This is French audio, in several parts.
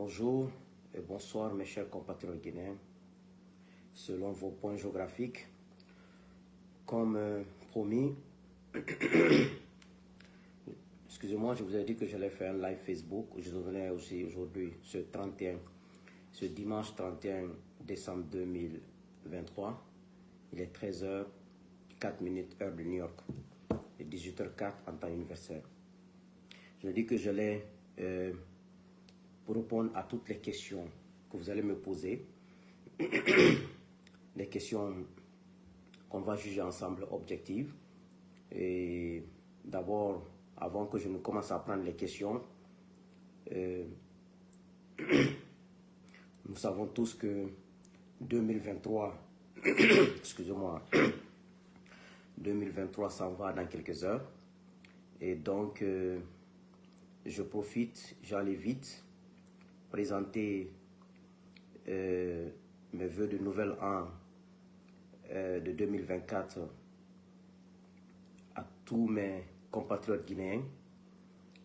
Bonjour et bonsoir mes chers compatriotes guinéens. Selon vos points géographiques, comme promis, excusez-moi, je vous ai dit que j'allais faire un live Facebook. Je revenais aussi aujourd'hui, ce dimanche 31 décembre 2023. Il est 13h04 heure de New York et 18h04 en temps universel. Je dis que j'allais pour répondre à toutes les questions que vous allez me poser, des questions qu'on va juger ensemble objectives. Et d'abord, avant que je ne commence à prendre les questions, nous savons tous que 2023, excusez-moi, 2023 s'en va dans quelques heures. Et donc, je profite, j'allais vite présenter mes vœux de nouvel an de 2024 à tous mes compatriotes guinéens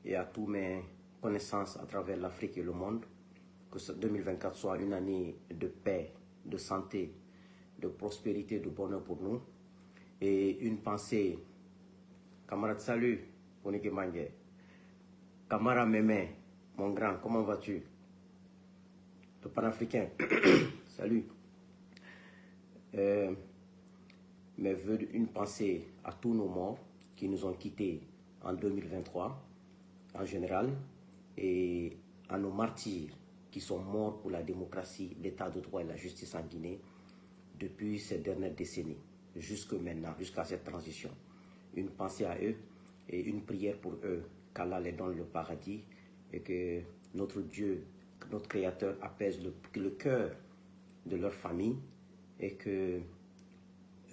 et à tous mes connaissances à travers l'Afrique et le monde. Que ce 2024 soit une année de paix, de santé, de prospérité, de bonheur pour nous. Et une pensée, camarade, salut, Bonike Mangé. Camarade Mémé, mon grand, comment vas-tu? Le panafricain, salut. Mes vœux, une pensée à tous nos morts qui nous ont quittés en 2023, en général, et à nos martyrs qui sont morts pour la démocratie, l'état de droit et la justice en Guinée depuis ces dernières décennies, jusque maintenant, jusqu'à cette transition. Une pensée à eux et une prière pour eux, qu'Allah les donne le paradis et que notre Dieu, notre Créateur apaise le cœur de leur famille et que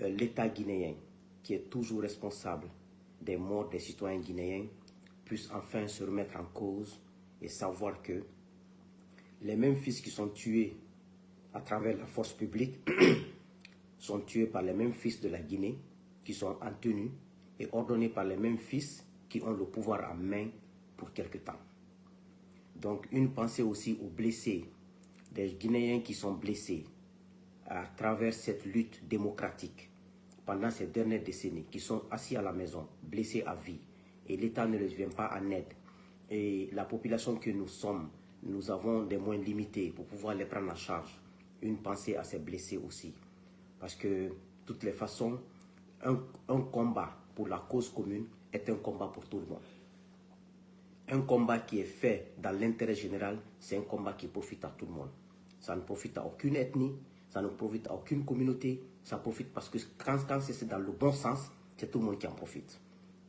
l'État guinéen, qui est toujours responsable des morts des citoyens guinéens, puisse enfin se remettre en cause et savoir que les mêmes fils qui sont tués à travers la force publique sont tués par les mêmes fils de la Guinée qui sont en tenue et ordonnés par les mêmes fils qui ont le pouvoir en main pour quelque temps. Donc une pensée aussi aux blessés, des Guinéens qui sont blessés à travers cette lutte démocratique pendant ces dernières décennies, qui sont assis à la maison, blessés à vie, et l'État ne les vient pas en aide. Et la population que nous sommes, nous avons des moyens limités pour pouvoir les prendre en charge. Une pensée à ces blessés aussi. Parce que, de toutes les façons, un combat pour la cause commune est un combat pour tout le monde. Un combat qui est fait dans l'intérêt général, c'est un combat qui profite à tout le monde. Ça ne profite à aucune ethnie, ça ne profite à aucune communauté, ça profite parce que quand c'est dans le bon sens, c'est tout le monde qui en profite.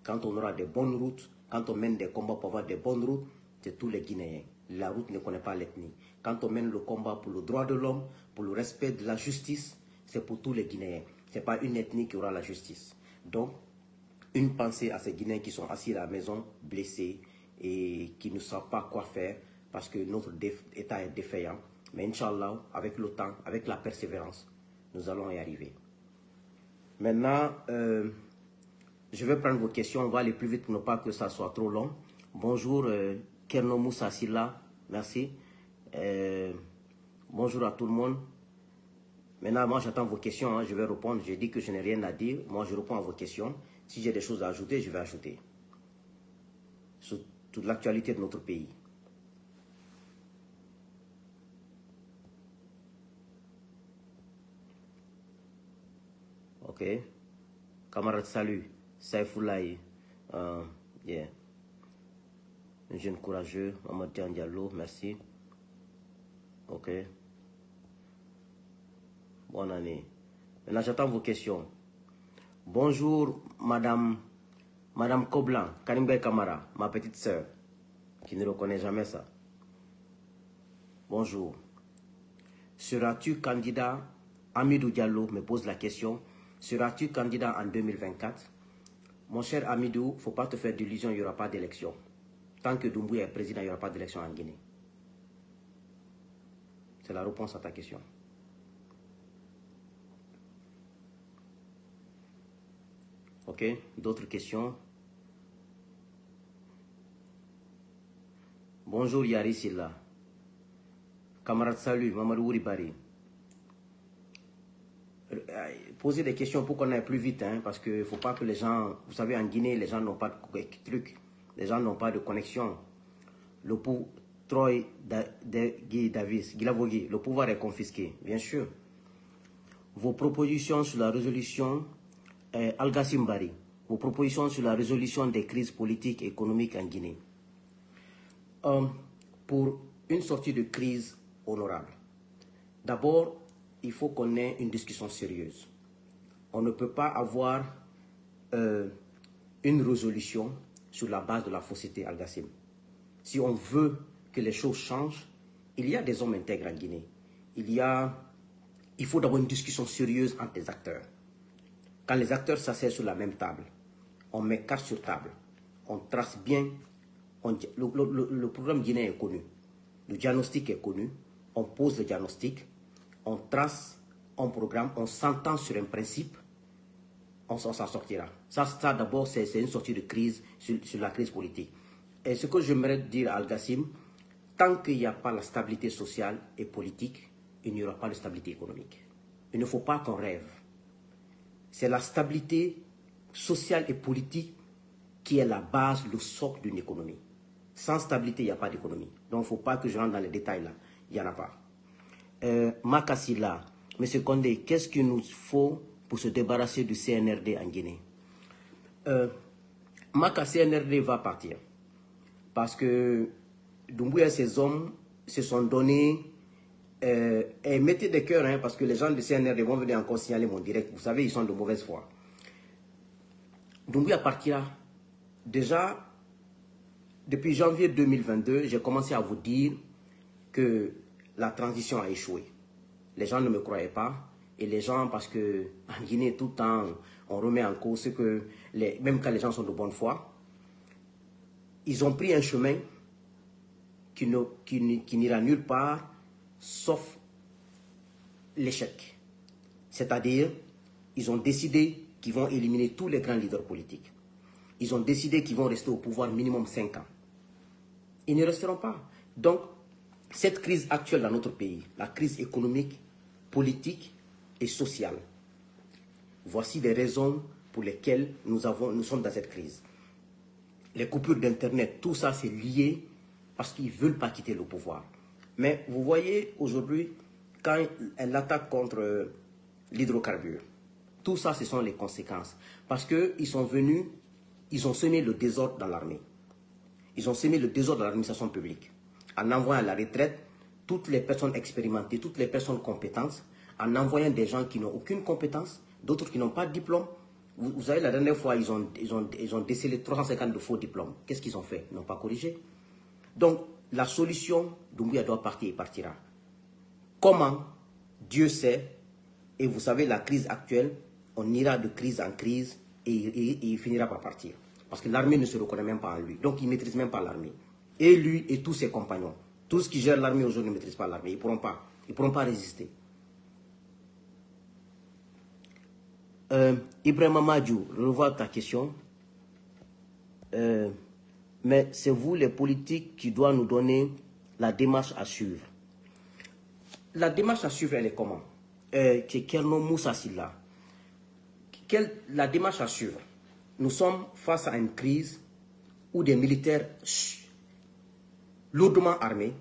Quand on aura des bonnes routes, quand on mène des combats pour avoir des bonnes routes, c'est tous les Guinéens. La route ne connaît pas l'ethnie. Quand on mène le combat pour le droit de l'homme, pour le respect de la justice, c'est pour tous les Guinéens. Ce n'est pas une ethnie qui aura la justice. Donc, une pensée à ces Guinéens qui sont assis à la maison, blessés, et qui ne savent pas quoi faire parce que notre État est défaillant. Mais Inch'Allah, avec le temps, avec la persévérance, nous allons y arriver. Maintenant, je vais prendre vos questions. On va aller plus vite pour ne pas que ça soit trop long. Bonjour, Kerno Moussa Silla. Merci. Bonjour à tout le monde. Maintenant, moi, j'attends vos questions. Hein, je vais répondre. J'ai dit que je n'ai rien à dire. Moi, je réponds à vos questions. Si j'ai des choses à ajouter, je vais ajouter. Sur toute l'actualité de notre pays. Ok. Camarade, salut. Saïfoulaye. Yeah. Un jeune courageux. Mamadou Diallo, merci. Ok. Bonne année. Maintenant, j'attends vos questions. Bonjour, Madame Koblan, Karimbe Kamara, ma petite sœur, qui ne reconnaît jamais ça. Bonjour. Seras-tu candidat? Amidou Diallo me pose la question. Seras-tu candidat en 2024? Mon cher Amidou, il ne faut pas te faire d'illusions, il n'y aura pas d'élection. Tant que Doumbouya est président, il n'y aura pas d'élection en Guinée. C'est la réponse à ta question. Ok, d'autres questions? Bonjour Yari Silla. Camarade, salut, Mamadou Ouribari. Posez des questions pour qu'on aille plus vite, hein, parce qu'il ne faut pas que les gens... Vous savez, en Guinée, les gens n'ont pas de trucs. Les gens n'ont pas de connexion. Le pouvoir... Troy Guy Davis, Guilavogui, le pouvoir est confisqué, bien sûr. Vos propositions sur la résolution... Al-Gassim Bari, vos propositions sur la résolution des crises politiques et économiques en Guinée. Pour une sortie de crise honorable, d'abord, il faut qu'on ait une discussion sérieuse. On ne peut pas avoir une résolution sur la base de la fausseté Al-Gassim. Si on veut que les choses changent, il y a des hommes intègres en Guinée. Il faut d'abord une discussion sérieuse entre les acteurs. Quand les acteurs s'asseyent sur la même table, on met carte sur table, on trace bien, le programme guinéen est connu, le diagnostic est connu, on pose le diagnostic, on trace un programme, on s'entend sur un principe, on s'en sortira. Ça d'abord, c'est une sortie de crise sur la crise politique. Et ce que j'aimerais dire à Al-Gassim, tant qu'il n'y a pas la stabilité sociale et politique, il n'y aura pas de stabilité économique. Il ne faut pas qu'on rêve. C'est la stabilité sociale et politique qui est la base, le socle d'une économie. Sans stabilité, il n'y a pas d'économie. Donc, il ne faut pas que je rentre dans les détails là. Il n'y en a pas. Makassila, M. Condé, qu'est-ce qu'il nous faut pour se débarrasser du CNRD en Guinée? CNRD va partir. Parce que Doumbouya et ses hommes se sont donnés... et mettez des cœurs, hein, parce que les gens du CNRD vont venir encore signaler mon direct. Vous savez, ils sont de mauvaise foi. Doumbouya partira. Déjà, depuis janvier 2022, j'ai commencé à vous dire que la transition a échoué. Les gens ne me croyaient pas. Et les gens, parce que en Guinée, tout le temps, on remet en cause ce que, même quand les gens sont de bonne foi, ils ont pris un chemin qui n'ira nulle part, sauf l'échec. C'est-à-dire, ils ont décidé qu'ils vont éliminer tous les grands leaders politiques. Ils ont décidé qu'ils vont rester au pouvoir minimum 5 ans. Ils ne resteront pas. Donc, cette crise actuelle dans notre pays, la crise économique, politique et sociale, voici les raisons pour lesquelles nous sommes dans cette crise. Les coupures d'Internet, tout ça c'est lié parce qu'ils ne veulent pas quitter le pouvoir. Mais vous voyez aujourd'hui, quand elle attaque contre l'hydrocarbure, tout ça ce sont les conséquences. Parce qu'ils sont venus, ils ont semé le désordre dans l'armée. Ils ont semé le désordre dans l'administration publique. En envoyant à la retraite toutes les personnes expérimentées, toutes les personnes compétentes, en envoyant des gens qui n'ont aucune compétence, d'autres qui n'ont pas de diplôme. Vous savez, la dernière fois, ils ont décelé 350 de faux diplômes. Qu'est-ce qu'ils ont fait? Ils n'ont pas corrigé. Donc, la solution, Doumbouya doit partir, il partira. Comment? Dieu sait. Et vous savez, la crise actuelle, on ira de crise en crise et il finira par partir. Parce que l'armée ne se reconnaît même pas en lui. Donc, il ne maîtrise même pas l'armée. Et lui et tous ses compagnons. Tous ceux qui gèrent l'armée aujourd'hui ne maîtrisent pas l'armée. Ils ne pourront pas résister. Ibrahim Amadou, revois ta question. Mais c'est vous, les politiques, qui doivent nous donner la démarche à suivre. La démarche à suivre, elle est comment? Kerno Moussa Silla. La démarche à suivre. Nous sommes face à une crise où des militaires lourdement armés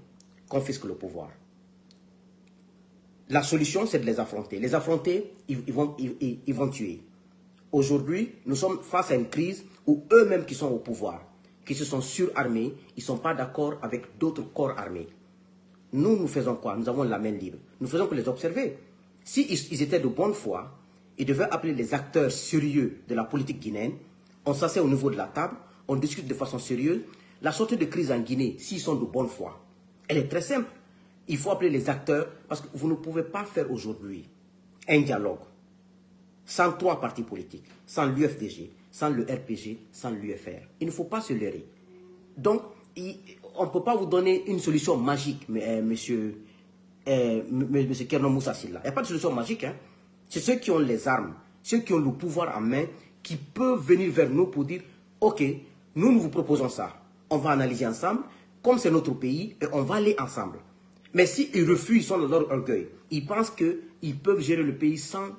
confisquent le pouvoir. La solution, c'est de les affronter. Les affronter, ils vont tuer. Aujourd'hui, nous sommes face à une crise où eux-mêmes qui sont au pouvoir, qui se sont surarmés, ils ne sont pas d'accord avec d'autres corps armés. Nous faisons quoi? Nous avons la main libre. Nous faisons que les observer. S'ils étaient de bonne foi, ils devaient appeler les acteurs sérieux de la politique guinéenne. On s'assied au niveau de la table, on discute de façon sérieuse. La sortie de crise en Guinée, s'ils sont de bonne foi, elle est très simple. Il faut appeler les acteurs, parce que vous ne pouvez pas faire aujourd'hui un dialogue sans 3 partis politiques, sans l'UFDG, sans le RPG, sans l'UFR. Il ne faut pas se leurrer. Donc, on ne peut pas vous donner une solution magique, monsieur Kerno Moussa Silla. Il n'y a pas de solution magique. Hein? C'est ceux qui ont les armes, ceux qui ont le pouvoir en main, qui peuvent venir vers nous pour dire, ok, nous vous proposons ça. On va analyser ensemble, comme c'est notre pays, et on va aller ensemble. Mais s'ils refusent, ils sont dans leur orgueil. Ils pensent qu'ils peuvent gérer le pays sans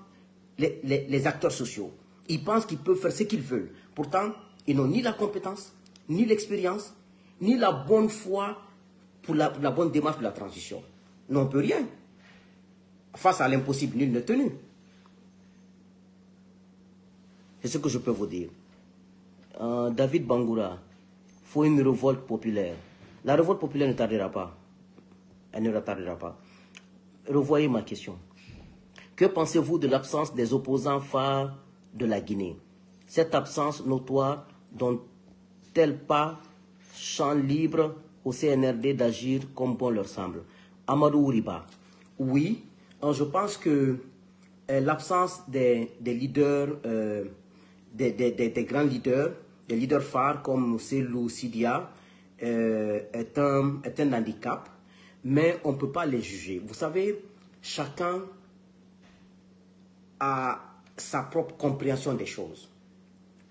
les acteurs sociaux. Ils pensent qu'ils peuvent faire ce qu'ils veulent. Pourtant, ils n'ont ni la compétence, ni l'expérience, ni la bonne foi pour la bonne démarche de la transition. Non, on ne peut rien. Face à l'impossible, nul n'est tenu. C'est ce que je peux vous dire. David Bangoura, il faut une révolte populaire. La révolte populaire ne tardera pas. Elle ne retardera pas. Revoyez ma question. Que pensez-vous de l'absence des opposants phares de la Guinée? Cette absence notoire dont-elle pas champ libre au CNRD d'agir comme bon leur semble? Amadou Riba, oui, je pense que l'absence des leaders, des grands leaders, des leaders phares comme Cellou Sidia est un handicap, mais on ne peut pas les juger. Vous savez, chacun a sa propre compréhension des choses.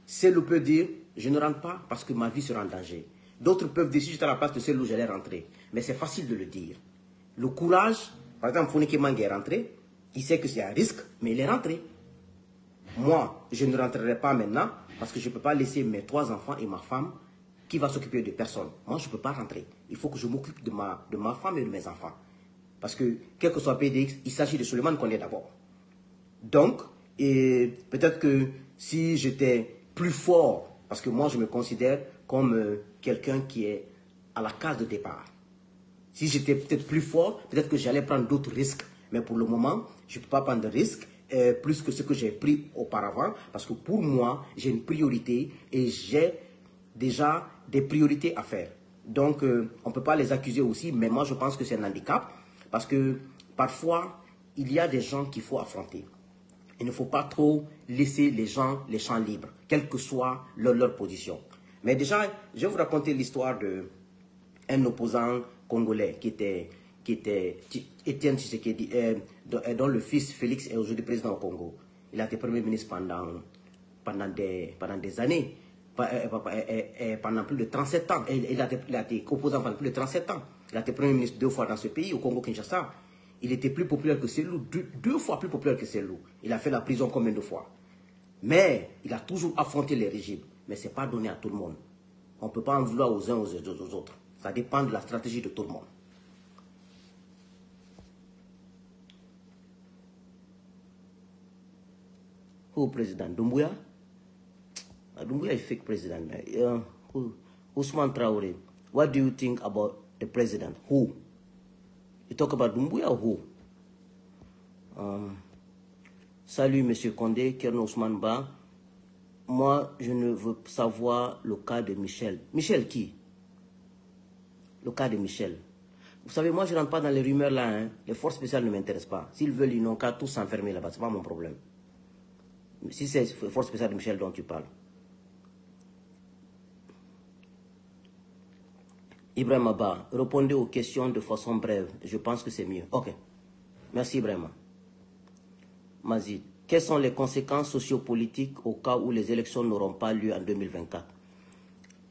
Cellou peut dire, je ne rentre pas parce que ma vie sera en danger. D'autres peuvent dire, si j'étais à la place de Cellou, j'allais rentrer. Mais c'est facile de le dire. Le courage, par exemple, Founeke Mange est rentré, il sait que c'est un risque, mais il est rentré. Moi, je ne rentrerai pas maintenant parce que je ne peux pas laisser mes 3 enfants et ma femme qui va s'occuper de personne. Moi, je ne peux pas rentrer. Il faut que je m'occupe de ma femme et de mes enfants. Parce que, quel que soit PDX, il s'agit de Suleiman qu'on est d'abord. Donc, peut-être que si j'étais plus fort, parce que moi, je me considère comme quelqu'un qui est à la case de départ. Si j'étais peut-être plus fort, peut-être que j'allais prendre d'autres risques. Mais pour le moment, je ne peux pas prendre de risques plus que ce que j'ai pris auparavant. Parce que pour moi, j'ai une priorité et j'ai déjà des priorités à faire. Donc, on ne peut pas les accuser aussi, mais moi, je pense que c'est un handicap. Parce que parfois, il y a des gens qu'il faut affronter. Il ne faut pas trop laisser les gens les champs libres, quelle que soit leur position. Mais déjà, je vais vous raconter l'histoire d'un opposant congolais qui était Étienne Tshisekedi, dont le fils Félix est aujourd'hui président au Congo. Il a été Premier ministre pendant des années, pendant plus de 37 ans. Il a été opposant pendant plus de 37 ans. Il a été Premier ministre 2 fois dans ce pays, au Congo-Kinshasa. Il était plus populaire que Cellou, 2 fois plus populaire que Cellou. Il a fait la prison combien de fois? Mais il a toujours affronté les régimes. Mais ce n'est pas donné à tout le monde. On ne peut pas en vouloir aux uns aux autres. Ça dépend de la stratégie de tout le monde. Who president? Doumbouya? Doumbouya is fake president. Ousmane Traoré. What do you think about the president? Who? You talk about Doumbouya or who? Salut Monsieur Condé, Kerno Ousmane Ba. Moi, je ne veux savoir le cas de Michel. Michel qui? Le cas de Michel. Vous savez, moi, je ne rentre pas dans les rumeurs là. Hein. Les forces spéciales ne m'intéressent pas. S'ils veulent, ils n'ont qu'à tous s'enfermer là-bas. Ce n'est pas mon problème. Si c'est les forces spéciales de Michel dont tu parles. Ibrahim Abba, répondez aux questions de façon brève. Je pense que c'est mieux. Ok. Merci Ibrahim. Mazid, quelles sont les conséquences sociopolitiques au cas où les élections n'auront pas lieu en 2024?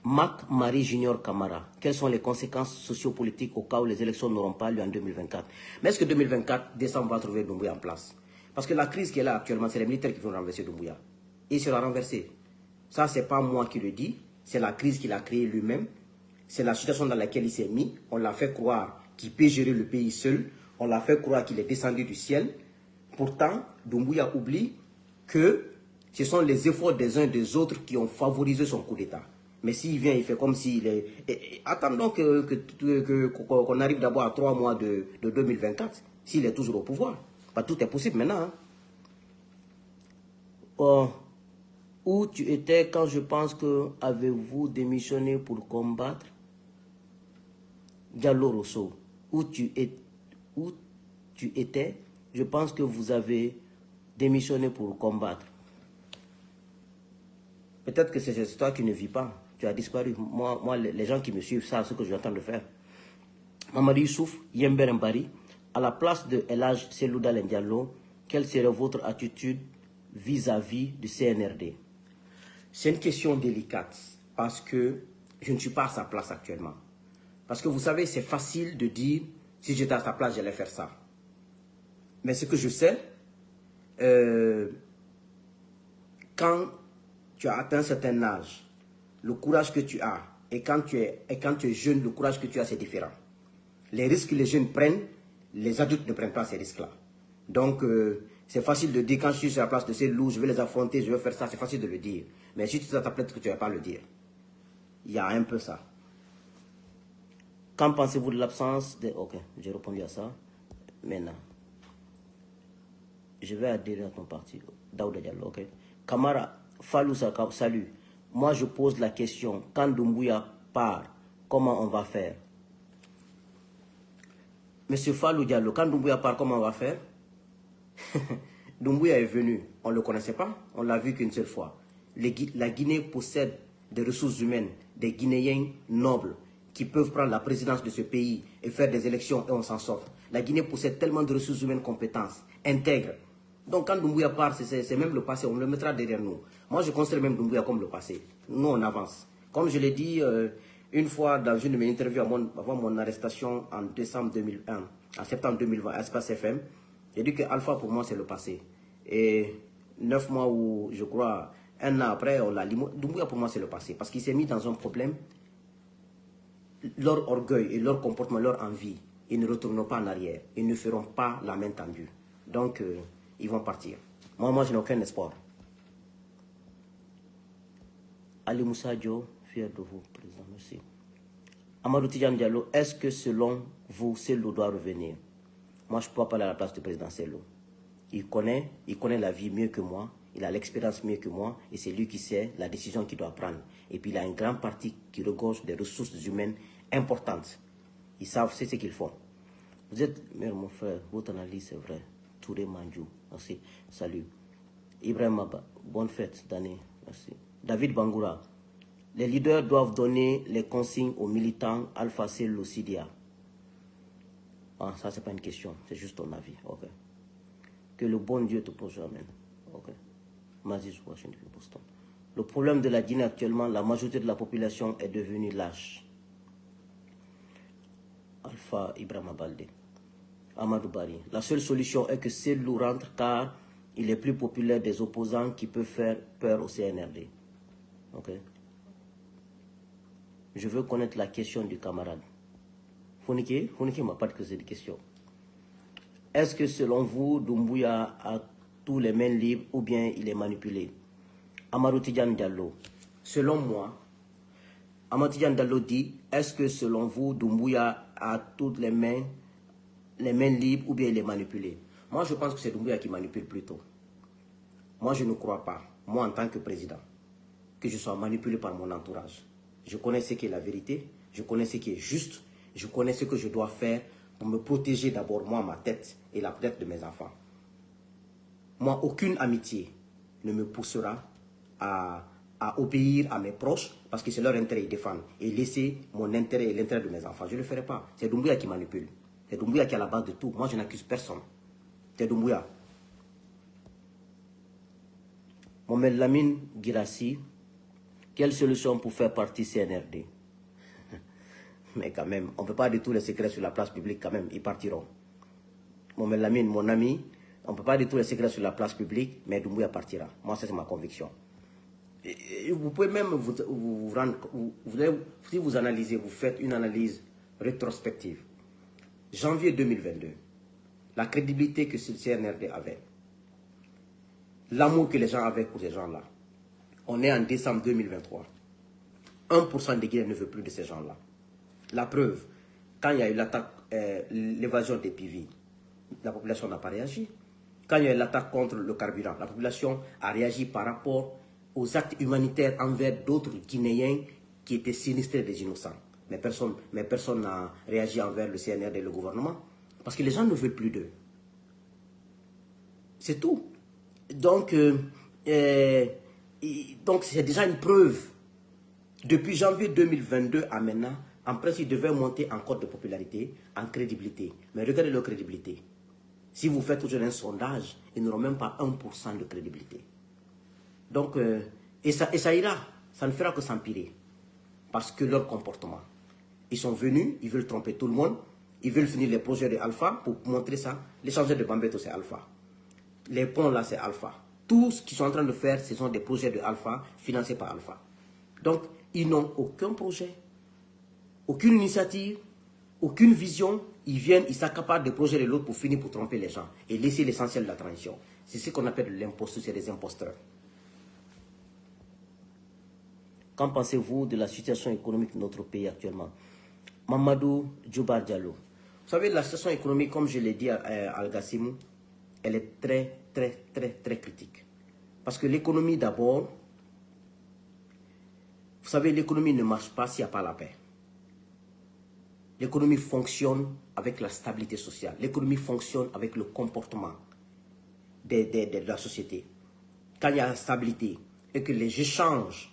Mac Marie Junior Camara, quelles sont les conséquences sociopolitiques au cas où les élections n'auront pas lieu en 2024? Mais est-ce que 2024, décembre, va trouver Doumbouya en place? Parce que la crise qui est là actuellement, c'est les militaires qui vont renverser Doumbouya. Et il sera renversé. Ça, ce n'est pas moi qui le dis. C'est la crise qu'il a créée lui-même. C'est la situation dans laquelle il s'est mis. On l'a fait croire qu'il peut gérer le pays seul. On l'a fait croire qu'il est descendu du ciel. Pourtant, Doumbouya oublie que ce sont les efforts des uns et des autres qui ont favorisé son coup d'État. Mais s'il vient, il fait comme s'il est... attendons qu'on arrive d'abord à 3 mois de 2024, s'il est toujours au pouvoir. Pas tout est possible maintenant. Hein. Où tu étais quand je pense que avez-vous démissionné pour combattre? Diallo Rosso, où tu étais, je pense que vous avez démissionné pour combattre. Peut-être que c'est toi qui ne vis pas. Tu as disparu. Moi, les gens qui me suivent savent ce que je suis en train de faire. Mamadou Youssouf, Yember Mbari, à la place de El Hadj Cellou Dalein Diallo, quelle serait votre attitude vis-à-vis du CNRD? C'est une question délicate parce que je ne suis pas à sa place actuellement. Parce que vous savez, c'est facile de dire Si j'étais à sa place, j'allais faire ça. Mais ce que je sais, quand tu as atteint un certain âge, le courage que tu as, et quand tu es jeune, le courage que tu as, c'est différent. Les risques que les jeunes prennent, les adultes ne prennent pas ces risques-là. Donc, c'est facile de dire, quand je suis sur la place de ces loups, je vais les affronter, je vais faire ça, c'est facile de le dire. Mais si tu t'appelles que tu ne vas pas le dire. Il y a un peu ça. Qu'en pensez-vous de l'absence de... Ok, j'ai répondu à ça. Maintenant, je vais adhérer à ton parti. Daouda Diallo, ok. Kamara, Fallou, salut. Moi, je pose la question, quand Doumbouya part, comment on va faire? Monsieur Fallou Diallo, quand Doumbouya part, comment on va faire? Doumbouya est venu, on ne le connaissait pas, on l'a vu qu'une seule fois. La Guinée possède des ressources humaines, des Guinéens nobles, qui peuvent prendre la présidence de ce pays et faire des élections et on s'en sort. La Guinée possède tellement de ressources humaines compétences, intègres. Donc quand Doumbouya part, c'est même le passé, on le mettra derrière nous. Moi je considère même Doumbouya comme le passé. Nous on avance. Comme je l'ai dit une fois dans une de mes interviews avant mon arrestation en décembre 2001, en septembre 2020 à Espace FM, j'ai dit que Alpha pour moi c'est le passé. Et 9 mois ou je crois 1 an après, on l'a limogé. Doumbouya pour moi c'est le passé parce qu'il s'est mis dans un problème. Leur orgueil et leur comportement, leur envie, ils ne retourneront pas en arrière. Ils ne feront pas la main tendue. Donc, ils vont partir. Moi je n'ai aucun espoir. Ali Moussa Dio, fier de vous, président. Merci. Amadou Tidjane Diallo, est-ce que selon vous, Sello doit revenir? Moi, je ne peux pas parler à la place du président Sello. Il connaît la vie mieux que moi. Il a l'expérience mieux que moi et c'est lui qui sait la décision qu'il doit prendre. Et puis il a un grand parti qui regorge des ressources humaines importantes. Ils savent, c'est ce qu'ils font. Vous êtes, mon frère, votre analyse c'est vrai. Touré Mandjou, merci. Salut. Ibrahim Maba, bonne fête d'année, merci. David Bangoura, les leaders doivent donner les consignes aux militants Alpha Sello Sidia. Ah, ça c'est pas une question, c'est juste ton avis, ok. Que le bon Dieu te pose jamais, ok. Mazis, Washington, Boston. Le problème de la Guinée actuellement, la majorité de la population est devenue lâche. Alpha Ibrahim Balde. Amadou Bari. La seule solution est que Sello rentre car il est plus populaire des opposants qui peuvent faire peur au CNRD. Ok. Je veux connaître la question du camarade. Founike ne m'a pas posé de question. Est-ce que selon vous, Doumbouya a tous les mains libres ou bien il est manipulé? Amadou Tidjane Diallo. Selon moi, Amadou Tidjane Diallo dit, est-ce que selon vous, Doumbouya a toutes les mains libres ou bien il est manipulé? Moi, je pense que c'est Doumbouya qui manipule plutôt. Moi, je ne crois pas, moi en tant que président, que je sois manipulé par mon entourage. Je connais ce qui est la vérité, je connais ce qui est juste, je connais ce que je dois faire pour me protéger d'abord moi, ma tête et la tête de mes enfants. Moi, aucune amitié ne me poussera à obéir à mes proches parce que c'est leur intérêt qu'ils défendent et laisser mon intérêt et l'intérêt de mes enfants. Je ne le ferai pas. C'est Doumbouya qui manipule. C'est Doumbouya qui est à la base de tout. Moi, je n'accuse personne. C'est Doumbouya. Mohamed Lamine Girassi, quelle solution pour faire partie CNRD? Mais quand même, on ne peut pas dire tous les secrets sur la place publique quand même, ils partiront. Mohamed Lamine, mon ami, on ne peut pas dire tous les secrets sur la place publique, mais Doumbouya partira. Moi, ça c'est ma conviction. Et vous pouvez même vous rendre, si vous analysez, vous faites une analyse rétrospective. Janvier 2022, la crédibilité que ce CNRD avait, l'amour que les gens avaient pour ces gens-là. On est en décembre 2023. 1% des Guinéens ne veut plus de ces gens-là. La preuve, quand il y a eu l'attaque, l'évasion des PV, la population n'a pas réagi. Quand il y a eu l'attaque contre le carburant, la population a réagi par rapport aux actes humanitaires envers d'autres Guinéens qui étaient sinistrés des innocents. Mais personne n'a réagi envers le CNRD et le gouvernement. Parce que les gens ne veulent plus d'eux. C'est tout. Donc c'est déjà une preuve. Depuis janvier 2022 à maintenant, en principe, ils devaient monter en cote de popularité, en crédibilité. Mais regardez leur crédibilité. Si vous faites toujours un sondage, ils n'auront même pas 1% de crédibilité. Donc, et ça ira. Ça ne fera que s'empirer. Parce que leur comportement. Ils sont venus, ils veulent tromper tout le monde. Ils veulent finir les projets de Alpha pour montrer ça. L'échangeur de Bambeto, c'est Alpha. Les ponts là, c'est Alpha. Tout ce qu'ils sont en train de faire, ce sont des projets de Alpha, financés par Alpha. Donc, ils n'ont aucun projet, aucune initiative, aucune vision. Ils viennent, ils s'accaparent des projets de l'autre pour finir, pour tromper les gens et laisser l'essentiel de la transition. C'est ce qu'on appelle l'imposteur, c'est des imposteurs. Qu'en pensez-vous de la situation économique de notre pays actuellement? Mamadou Djoubar Diallo. Vous savez, la situation économique, comme je l'ai dit à Al-Gassimou, elle est très critique. Parce que l'économie d'abord, vous savez, l'économie ne marche pas s'il n'y a pas la paix. L'économie fonctionne avec la stabilité sociale. L'économie fonctionne avec le comportement de la société. Quand il y a la stabilité et que les échanges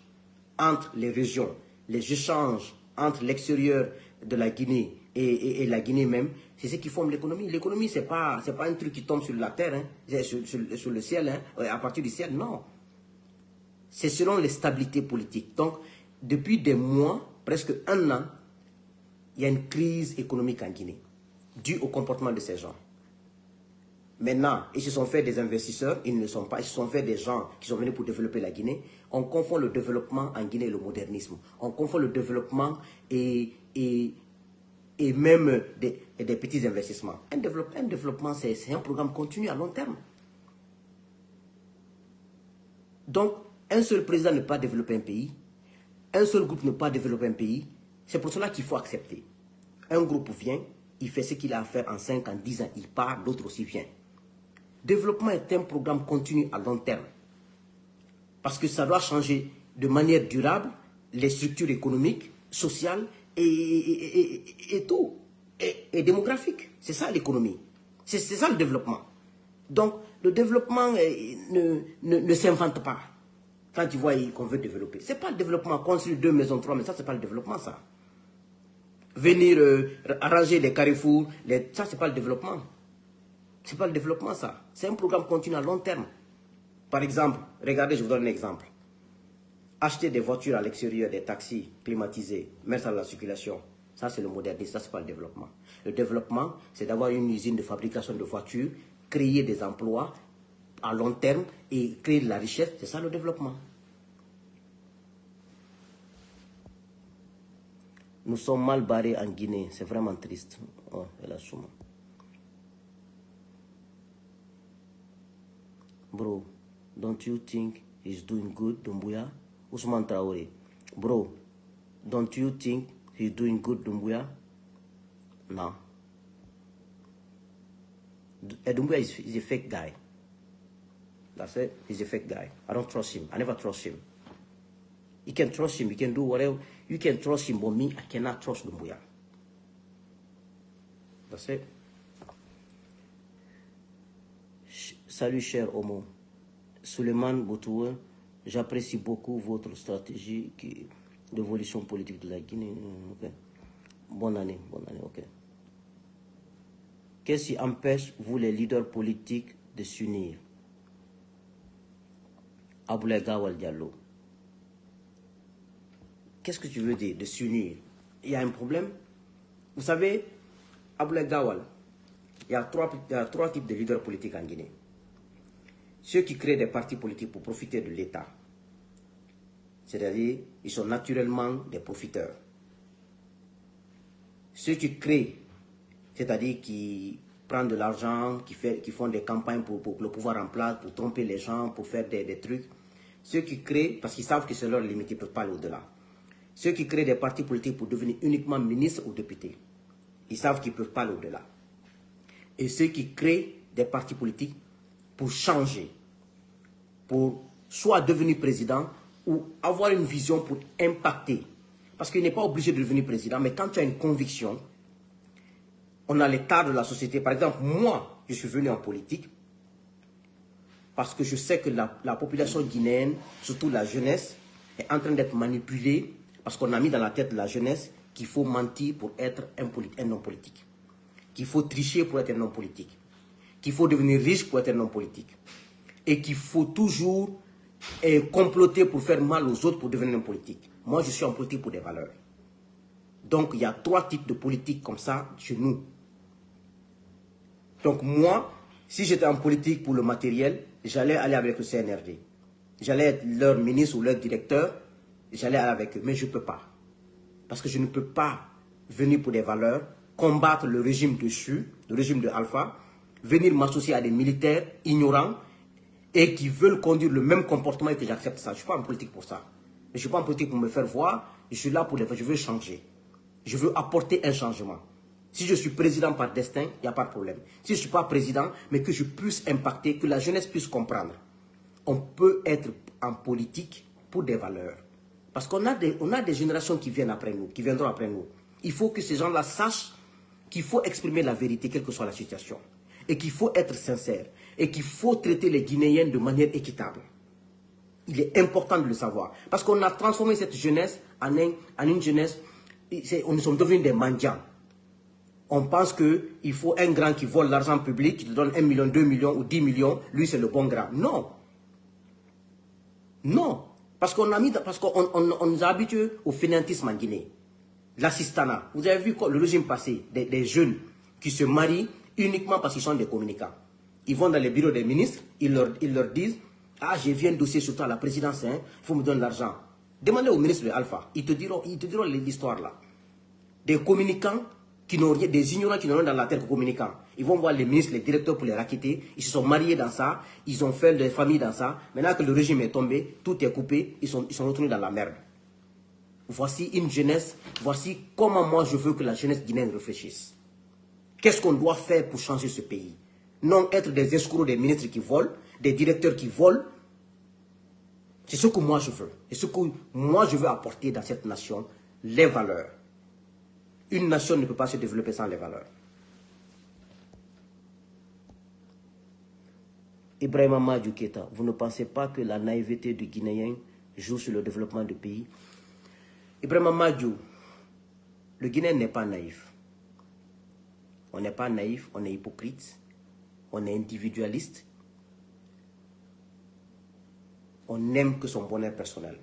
entre les régions, les échanges entre l'extérieur de la Guinée et la Guinée même, c'est ce qui forme l'économie. L'économie, ce n'est pas un truc qui tombe sur la terre, hein, sur le ciel, hein, à partir du ciel, non. C'est selon les stabilités politiques. Donc, depuis des mois, presque un an, il y a une crise économique en Guinée, due au comportement de ces gens. Maintenant, ils se sont fait des investisseurs, ils ne le sont pas, ils se sont fait des gens qui sont venus pour développer la Guinée. On confond le développement en Guinée et le modernisme. On confond le développement et même des petits investissements. Un développement, c'est un programme continu à long terme. Donc, un seul président ne peut pas développer un pays. Un seul groupe ne peut pas développer un pays. C'est pour cela qu'il faut accepter. Un groupe vient, il fait ce qu'il a à faire en 5 ans, 10 ans, il part, l'autre aussi vient. Développement est un programme continu à long terme. Parce que ça doit changer de manière durable les structures économiques, sociales et tout. Et démographique. C'est ça l'économie. C'est ça le développement. Donc, le développement ne s'invente pas. Quand tu vois qu'on veut développer. Ce n'est pas le développement, construire 2 maisons, 3 maisons, ça, ce n'est pas le développement, ça. Venir arranger les carrefours, ça, ce n'est pas le développement. Ce n'est pas le développement, ça. C'est un programme continu à long terme. Par exemple, regardez, je vous donne un exemple. Acheter des voitures à l'extérieur, des taxis climatisés, mettre à la circulation, ça, c'est le modernisme, ça, ce n'est pas le développement. Le développement, c'est d'avoir une usine de fabrication de voitures, créer des emplois à long terme et créer de la richesse, c'est ça le développement. Nous sommes mal barrés en Guinée, c'est vraiment triste. Oh, bro, don't you think he's doing good, Doumbouya? Ousmane Traoré. Bro, don't you think he's doing good, Doumbouya? No. Doumbouya is a fake guy. That's it. He's a fake guy. I don't trust him. I never trust him. You can trust him. You can do whatever. You can trust him, but me, I cannot trust Doumbouya. That's it. Salut, cher Homo. Suleiman Boutoué, j'apprécie beaucoup votre stratégie d'évolution politique de la Guinée. Okay. Bonne année, ok. Qu'est-ce qui empêche, vous, les leaders politiques, de s'unir? Aboulaye Gawal Diallo. Qu'est-ce que tu veux dire, de s'unir? Il y a un problème. Vous savez, Aboulaye Gawal, il y a trois types de leaders politiques en Guinée. Ceux qui créent des partis politiques pour profiter de l'État. C'est-à-dire, ils sont naturellement des profiteurs. Ceux qui créent, c'est-à-dire qui prennent de l'argent, qui font des campagnes pour le pouvoir en place, pour tromper les gens, pour faire des trucs. Ceux qui créent, parce qu'ils savent que c'est leur limite, ils ne peuvent pas aller au-delà. Ceux qui créent des partis politiques pour devenir uniquement ministres ou députés, ils savent qu'ils ne peuvent pas aller au-delà. Et ceux qui créent des partis politiques pour changer, pour soit devenir président ou avoir une vision pour impacter. Parce qu'il n'est pas obligé de devenir président, mais quand tu as une conviction, on a l'état de la société. Par exemple, moi, je suis venu en politique parce que je sais que la population guinéenne, surtout la jeunesse, est en train d'être manipulée parce qu'on a mis dans la tête de la jeunesse qu'il faut mentir pour être un homme politique, qu'il faut tricher pour être un homme politique, qu'il faut devenir riche pour être un homme politique et qu'il faut toujours comploter pour faire mal aux autres pour devenir un homme politique. Moi, je suis en politique pour des valeurs. Donc, il y a 3 types de politiques comme ça chez nous. Donc moi, si j'étais en politique pour le matériel, j'allais aller avec le CNRD. J'allais être leur ministre ou leur directeur, j'allais aller avec eux. Mais je ne peux pas. Parce que je ne peux pas venir pour des valeurs, combattre le régime dessus, le régime de Alpha, venir m'associer à des militaires ignorants et qui veulent conduire le même comportement et que j'accepte ça. Je ne suis pas en politique pour ça. Je ne suis pas en politique pour me faire voir, je suis là pour les faire. Je veux changer. Je veux apporter un changement. Si je suis président par destin, il n'y a pas de problème. Si je ne suis pas président, mais que je puisse impacter, que la jeunesse puisse comprendre. On peut être en politique pour des valeurs. Parce qu'on a des générations qui viennent après nous, qui viendront après nous. Il faut que ces gens-là sachent qu'il faut exprimer la vérité, quelle que soit la situation. Et qu'il faut être sincère. Et qu'il faut traiter les Guinéens de manière équitable. Il est important de le savoir. Parce qu'on a transformé cette jeunesse en une jeunesse, nous sommes devenus des mendiants. On pense qu'il faut un grand qui vole l'argent public, qui te donne 1 million, 2 millions ou 10 millions, lui c'est le bon grand. Non. Non. Parce qu'on nous a habitués au fainéantisme en Guinée. L'assistanat. Vous avez vu le régime passé, des jeunes qui se marient uniquement parce qu'ils sont des communicants. Ils vont dans les bureaux des ministres, ils leur disent « Ah, j'ai vu un dossier sur toi à la présidence, il faut me donner l'argent. » Demandez au ministre de Alpha, ils te diront l'histoire là. Des communicants qui n'ont rien, des ignorants qui n'ont rien dans la terre que communicants. Ils vont voir les ministres, les directeurs pour les raqueter. Ils se sont mariés dans ça, ils ont fait des familles dans ça. Maintenant que le régime est tombé, tout est coupé, ils sont retournés dans la merde. Voici une jeunesse, voici comment moi je veux que la jeunesse guinéenne réfléchisse. Qu'est-ce qu'on doit faire pour changer ce pays? Non être des escrocs, des ministres qui volent, des directeurs qui volent. C'est ce que moi je veux. Et ce que moi je veux apporter dans cette nation, les valeurs. Une nation ne peut pas se développer sans les valeurs. Ibrahima Madiou Keïta, vous ne pensez pas que la naïveté du Guinéen joue sur le développement du pays? Ibrahima Madiou, le Guinéen n'est pas naïf. On n'est pas naïf, on est hypocrite, on est individualiste. On n'aime que son bonheur personnel.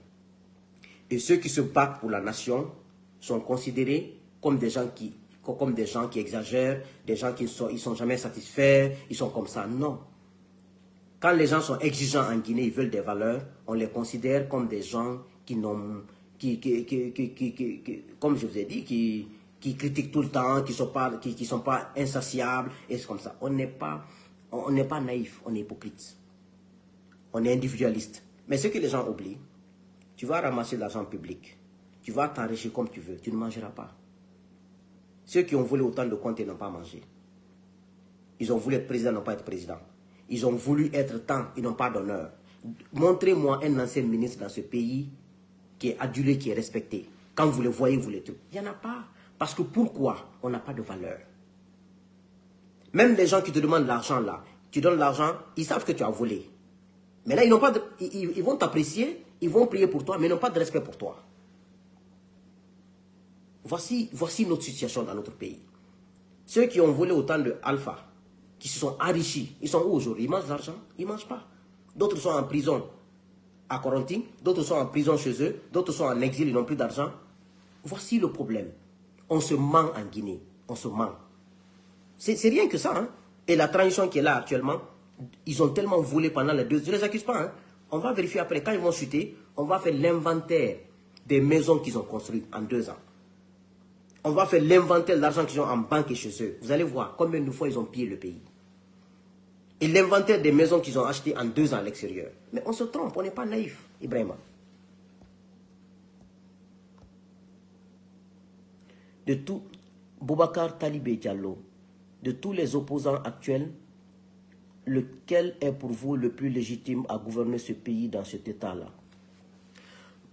Et ceux qui se battent pour la nation sont considérés comme des gens qui exagèrent, des gens qui ne sont jamais satisfaits, ils sont comme ça. Non. Quand les gens sont exigeants en Guinée, ils veulent des valeurs, on les considère comme des gens comme je vous ai dit, qui critiquent tout le temps, qui sont pas insatiables, et c'est comme ça. On n'est pas naïf, on est hypocrite. On est individualiste. Mais ce que les gens oublient, tu vas ramasser de l'argent public, tu vas t'enrichir comme tu veux, tu ne mangeras pas. Ceux qui ont volé autant de comptes n'ont pas mangé. Ils ont voulu être président, n'ont pas être président. Ils ont voulu être tant, ils n'ont pas d'honneur. Montrez-moi un ancien ministre dans ce pays qui est adulé, qui est respecté. Quand vous le voyez, vous le trouvez. Il n'y en a pas. Parce que pourquoi? On n'a pas de valeur. Même les gens qui te demandent l'argent là, tu donnes l'argent, ils savent que tu as volé. Mais là, ils vont t'apprécier, ils vont prier pour toi, mais ils n'ont pas de respect pour toi. Voici notre situation dans notre pays. Ceux qui ont volé autant de Alpha, qui se sont enrichis, ils sont où aujourd'hui? Ils mangent de l'argent? Ils ne mangent pas. D'autres sont en prison à Corentin, d'autres sont en prison chez eux, d'autres sont en exil, ils n'ont plus d'argent. Voici le problème. On se ment en Guinée. On se ment. C'est rien que ça. Hein? Et la transition qui est là actuellement, ils ont tellement volé pendant les 2 ans. Je ne les accuse pas. Hein? On va vérifier après. Quand ils vont chuter, on va faire l'inventaire des maisons qu'ils ont construites en 2 ans. On va faire l'inventaire de l'argent qu'ils ont en banque et chez eux. Vous allez voir combien de fois ils ont pillé le pays. Et l'inventaire des maisons qu'ils ont achetées en 2 ans à l'extérieur. Mais on se trompe, on n'est pas naïf, Ibrahima. De tout, Boubacar Talibé Diallo, de tous les opposants actuels, lequel est pour vous le plus légitime à gouverner ce pays dans cet état-là?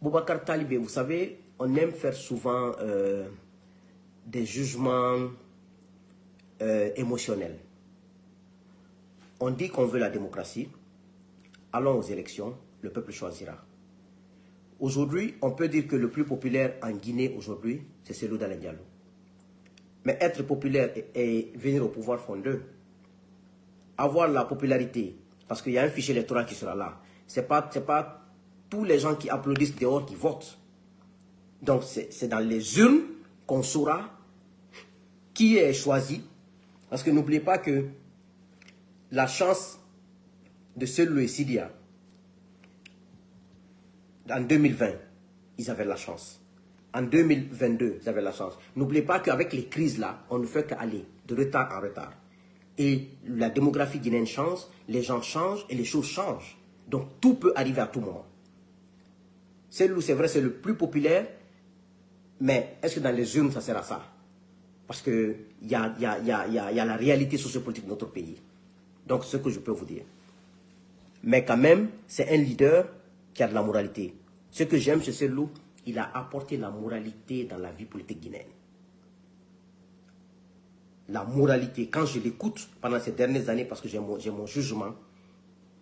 Boubacar Talibé, vous savez, on aime faire souvent des jugements émotionnels. On dit qu'on veut la démocratie, allons aux élections, le peuple choisira. Aujourd'hui, on peut dire que le plus populaire en Guinée aujourd'hui, c'est Cellou Dalein Diallo. Mais être populaire et venir au pouvoir font deux. Avoir la popularité, parce qu'il y a un fichier électoral qui sera là. Ce n'est pas tous les gens qui applaudissent dehors qui votent. Donc c'est dans les urnes qu'on saura qui est choisi. Parce que n'oubliez pas que la chance de Cellou et Sidia, en 2020, ils avaient la chance. En 2022, ils avaient la chance. N'oubliez pas qu'avec les crises là, on ne fait qu'aller de retard en retard. Et la démographie guinéenne change, les gens changent et les choses changent. Donc tout peut arriver à tout moment. Cellou, c'est vrai, c'est le plus populaire, mais est-ce que dans les urnes, ça sert à ça? Parce qu'il y a la réalité sociopolitique de notre pays. Donc, c'est ce que je peux vous dire. Mais quand même, c'est un leader qui a de la moralité. Ce que j'aime chez Cellou, il a apporté la moralité dans la vie politique guinéenne. La moralité, quand je l'écoute pendant ces dernières années, parce que j'ai mon jugement,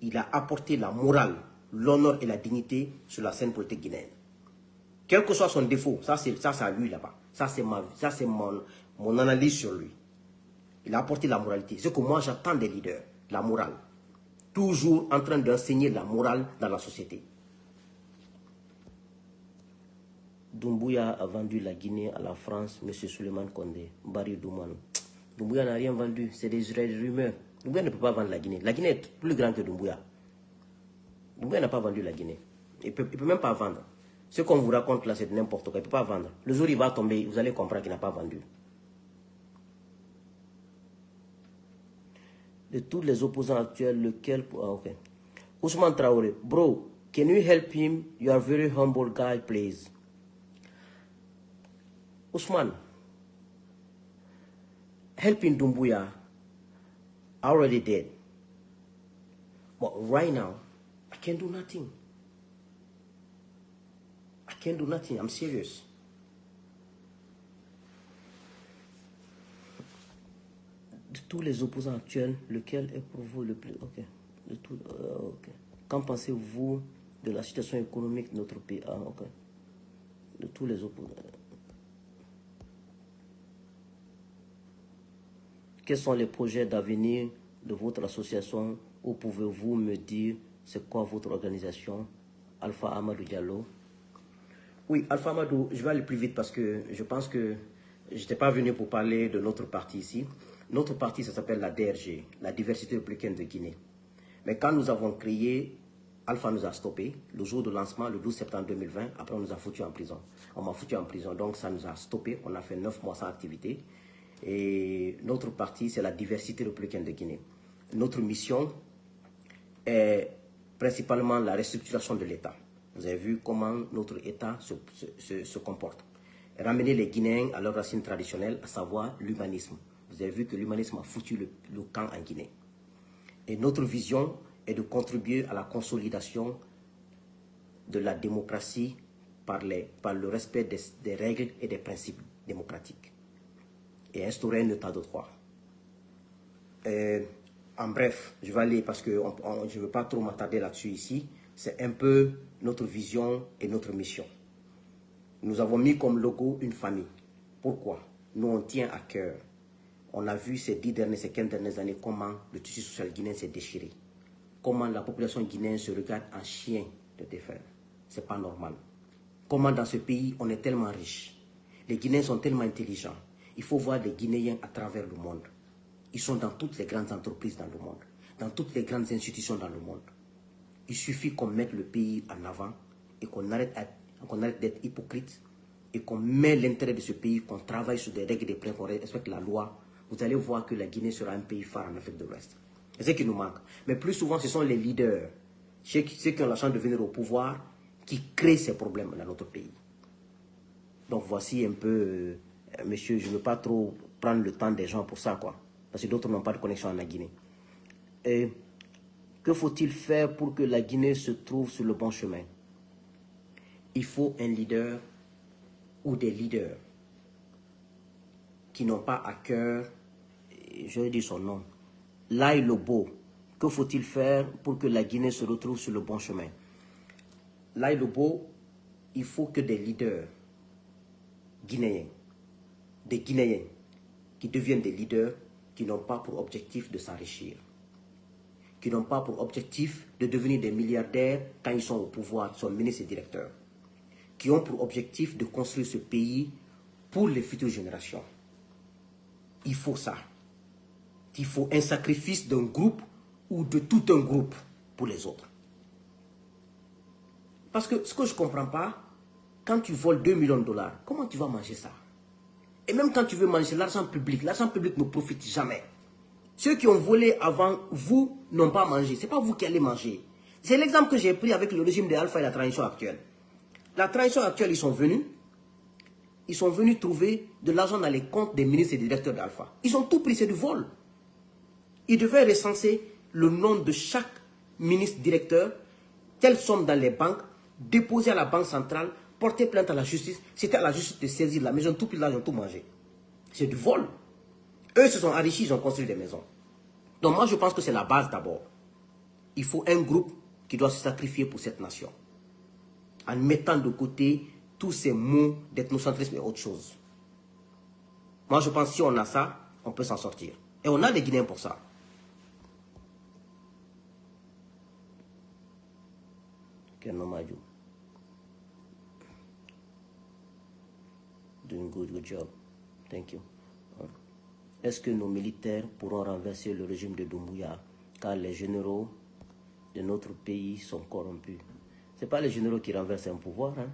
il a apporté la morale, l'honneur et la dignité sur la scène politique guinéenne. Quel que soit son défaut, ça c'est à lui là-bas. Ça c'est mon analyse sur lui. Il a apporté la moralité. Ce que moi j'attends des leaders, la morale. Toujours en train d'enseigner la morale dans la société. Doumbouya a vendu la Guinée à la France, M. Souleymane Condé, Barry Douman. Doumbouya n'a rien vendu, c'est des rumeurs. Doumbouya ne peut pas vendre la Guinée. La Guinée est plus grande que Doumbouya. Doumbouya n'a pas vendu la Guinée. Il ne peut même pas vendre. Ce qu'on vous raconte là, c'est n'importe quoi. Il ne peut pas vendre. Le jour où il va tomber, vous allez comprendre qu'il n'a pas vendu. De tous les opposants actuels, lequel... Ah, ok. Ousmane Traoré. Bro, can you help him? You are a very humble guy, please. Ousmane, helping Doumbouya, I already did. But right now, I can't do nothing. I can't do nothing. I'm serious. De tous les opposants actuels, lequel est pour vous le plus... Ok. De tout... ok. Qu'en pensez-vous de la situation économique de notre pays? Ah, ok. De tous les opposants... Quels sont les projets d'avenir de votre association? Ou pouvez-vous me dire c'est quoi votre organisation? Alpha Amadou Diallo. Oui, Alpha Amadou, je vais aller plus vite parce que je pense que je n'étais pas venu pour parler de notre parti ici. Notre parti, ça s'appelle la DRG, la Diversité Républicaine de Guinée. Mais quand nous avons créé, Alpha nous a stoppé. Le jour de lancement, le 12 septembre 2020, après on nous a foutu en prison. On m'a foutu en prison, donc ça nous a stoppé. On a fait 9 mois sans activité. Et notre parti, c'est la Diversité Républicaine de Guinée. Notre mission est principalement la restructuration de l'État. Vous avez vu comment notre État se comporte. Ramener les Guinéens à leurs racines traditionnelles, à savoir l'humanisme. Vous avez vu que l'humanisme a foutu le camp en Guinée. Et notre vision est de contribuer à la consolidation de la démocratie par le respect des règles et des principes démocratiques. Et instaurer un état de droit. En bref, je vais aller parce que je ne veux pas trop m'attarder là-dessus ici. C'est un peu notre vision et notre mission. Nous avons mis comme logo une famille. Pourquoi? Nous, on tient à cœur. On a vu ces 15 dernières années comment le tissu social guinéen s'est déchiré. Comment la population guinéenne se regarde en chien de défaire. Ce n'est pas normal. Comment dans ce pays, on est tellement riche. Les Guinéens sont tellement intelligents. Il faut voir les Guinéens à travers le monde. Ils sont dans toutes les grandes entreprises dans le monde, dans toutes les grandes institutions dans le monde. Il suffit qu'on mette le pays en avant et qu'on arrête d'être hypocrite et qu'on met l'intérêt de ce pays, qu'on travaille sur des règles, des principes, qu'on respecte la loi. Vous allez voir que la Guinée sera un pays phare en Afrique de l'Ouest. C'est ce qui nous manque. Mais plus souvent, ce sont les leaders, ceux qui ont la chance de venir au pouvoir, qui créent ces problèmes dans notre pays. Donc voici un peu... Monsieur, je ne veux pas trop prendre le temps des gens pour ça, quoi. Parce que d'autres n'ont pas de connexion en Guinée. Et que faut-il faire pour que la Guinée se trouve sur le bon chemin? Il faut un leader ou des leaders qui n'ont pas à cœur, je vais dire son nom, Laye Lobo. Que faut-il faire pour que la Guinée se retrouve sur le bon chemin? Laye Lobo, il faut que des leaders guinéens, des Guinéens qui deviennent des leaders qui n'ont pas pour objectif de s'enrichir, qui n'ont pas pour objectif de devenir des milliardaires quand ils sont au pouvoir, sont ministres et directeurs, qui ont pour objectif de construire ce pays pour les futures générations. Il faut ça. Il faut un sacrifice d'un groupe ou de tout un groupe pour les autres. Parce que ce que je ne comprends pas, quand tu voles 2 millions de dollars, comment tu vas manger ça? Et même quand tu veux manger l'argent public ne profite jamais. Ceux qui ont volé avant vous n'ont pas mangé. Ce n'est pas vous qui allez manger. C'est l'exemple que j'ai pris avec le régime de Alpha et la transition actuelle. La transition actuelle, ils sont venus trouver de l'argent dans les comptes des ministres et des directeurs d'Alpha. Ils ont tout pris, c'est du vol. Ils devaient recenser le nom de chaque ministre directeur, telle somme dans les banques, déposer à la banque centrale, porter plainte à la justice. C'était à la justice de saisir la maison, tout pris l'argent, tout mangé. C'est du vol. Eux se sont enrichis, ils ont construit des maisons. Donc moi je pense que c'est la base d'abord. Il faut un groupe qui doit se sacrifier pour cette nation. En mettant de côté tous ces mots d'ethnocentrisme et autre chose. Moi je pense que si on a ça, on peut s'en sortir. Et on a les Guinéens pour ça. Doing good job. Thank you. Est-ce que nos militaires pourront renverser le régime de Doumbouya car les généraux de notre pays sont corrompus? Ce n'est pas les généraux qui renversent un pouvoir. Hein?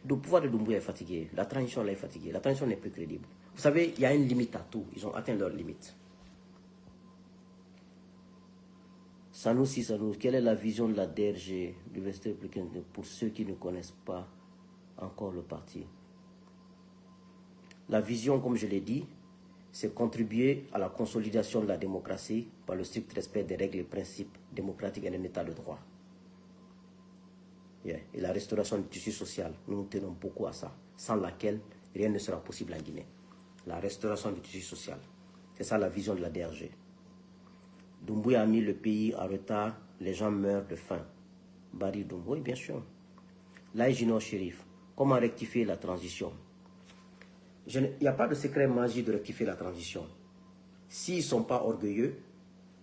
Le pouvoir de Doumbouya est fatigué. La transition là est fatiguée. La transition n'est plus crédible. Vous savez, il y a une limite à tout. Ils ont atteint leur limite. Sanoussi, quelle est la vision de la DRG, l'Université républicaine, pour ceux qui ne connaissent pas encore le parti? La vision, comme je l'ai dit, c'est contribuer à la consolidation de la démocratie par le strict respect des règles et principes démocratiques et d'un état de droit. Et la restauration du tissu social, nous tenons beaucoup à ça, sans laquelle rien ne sera possible en Guinée. La restauration du tissu social, c'est ça la vision de la DRG. Doumbouya a mis le pays en retard, les gens meurent de faim. Barry Doumbouya, oui, bien sûr. Laïjino Chérif, comment rectifier la transition? Il n'y a pas de secret magique de rectifier la transition. S'ils ne sont pas orgueilleux,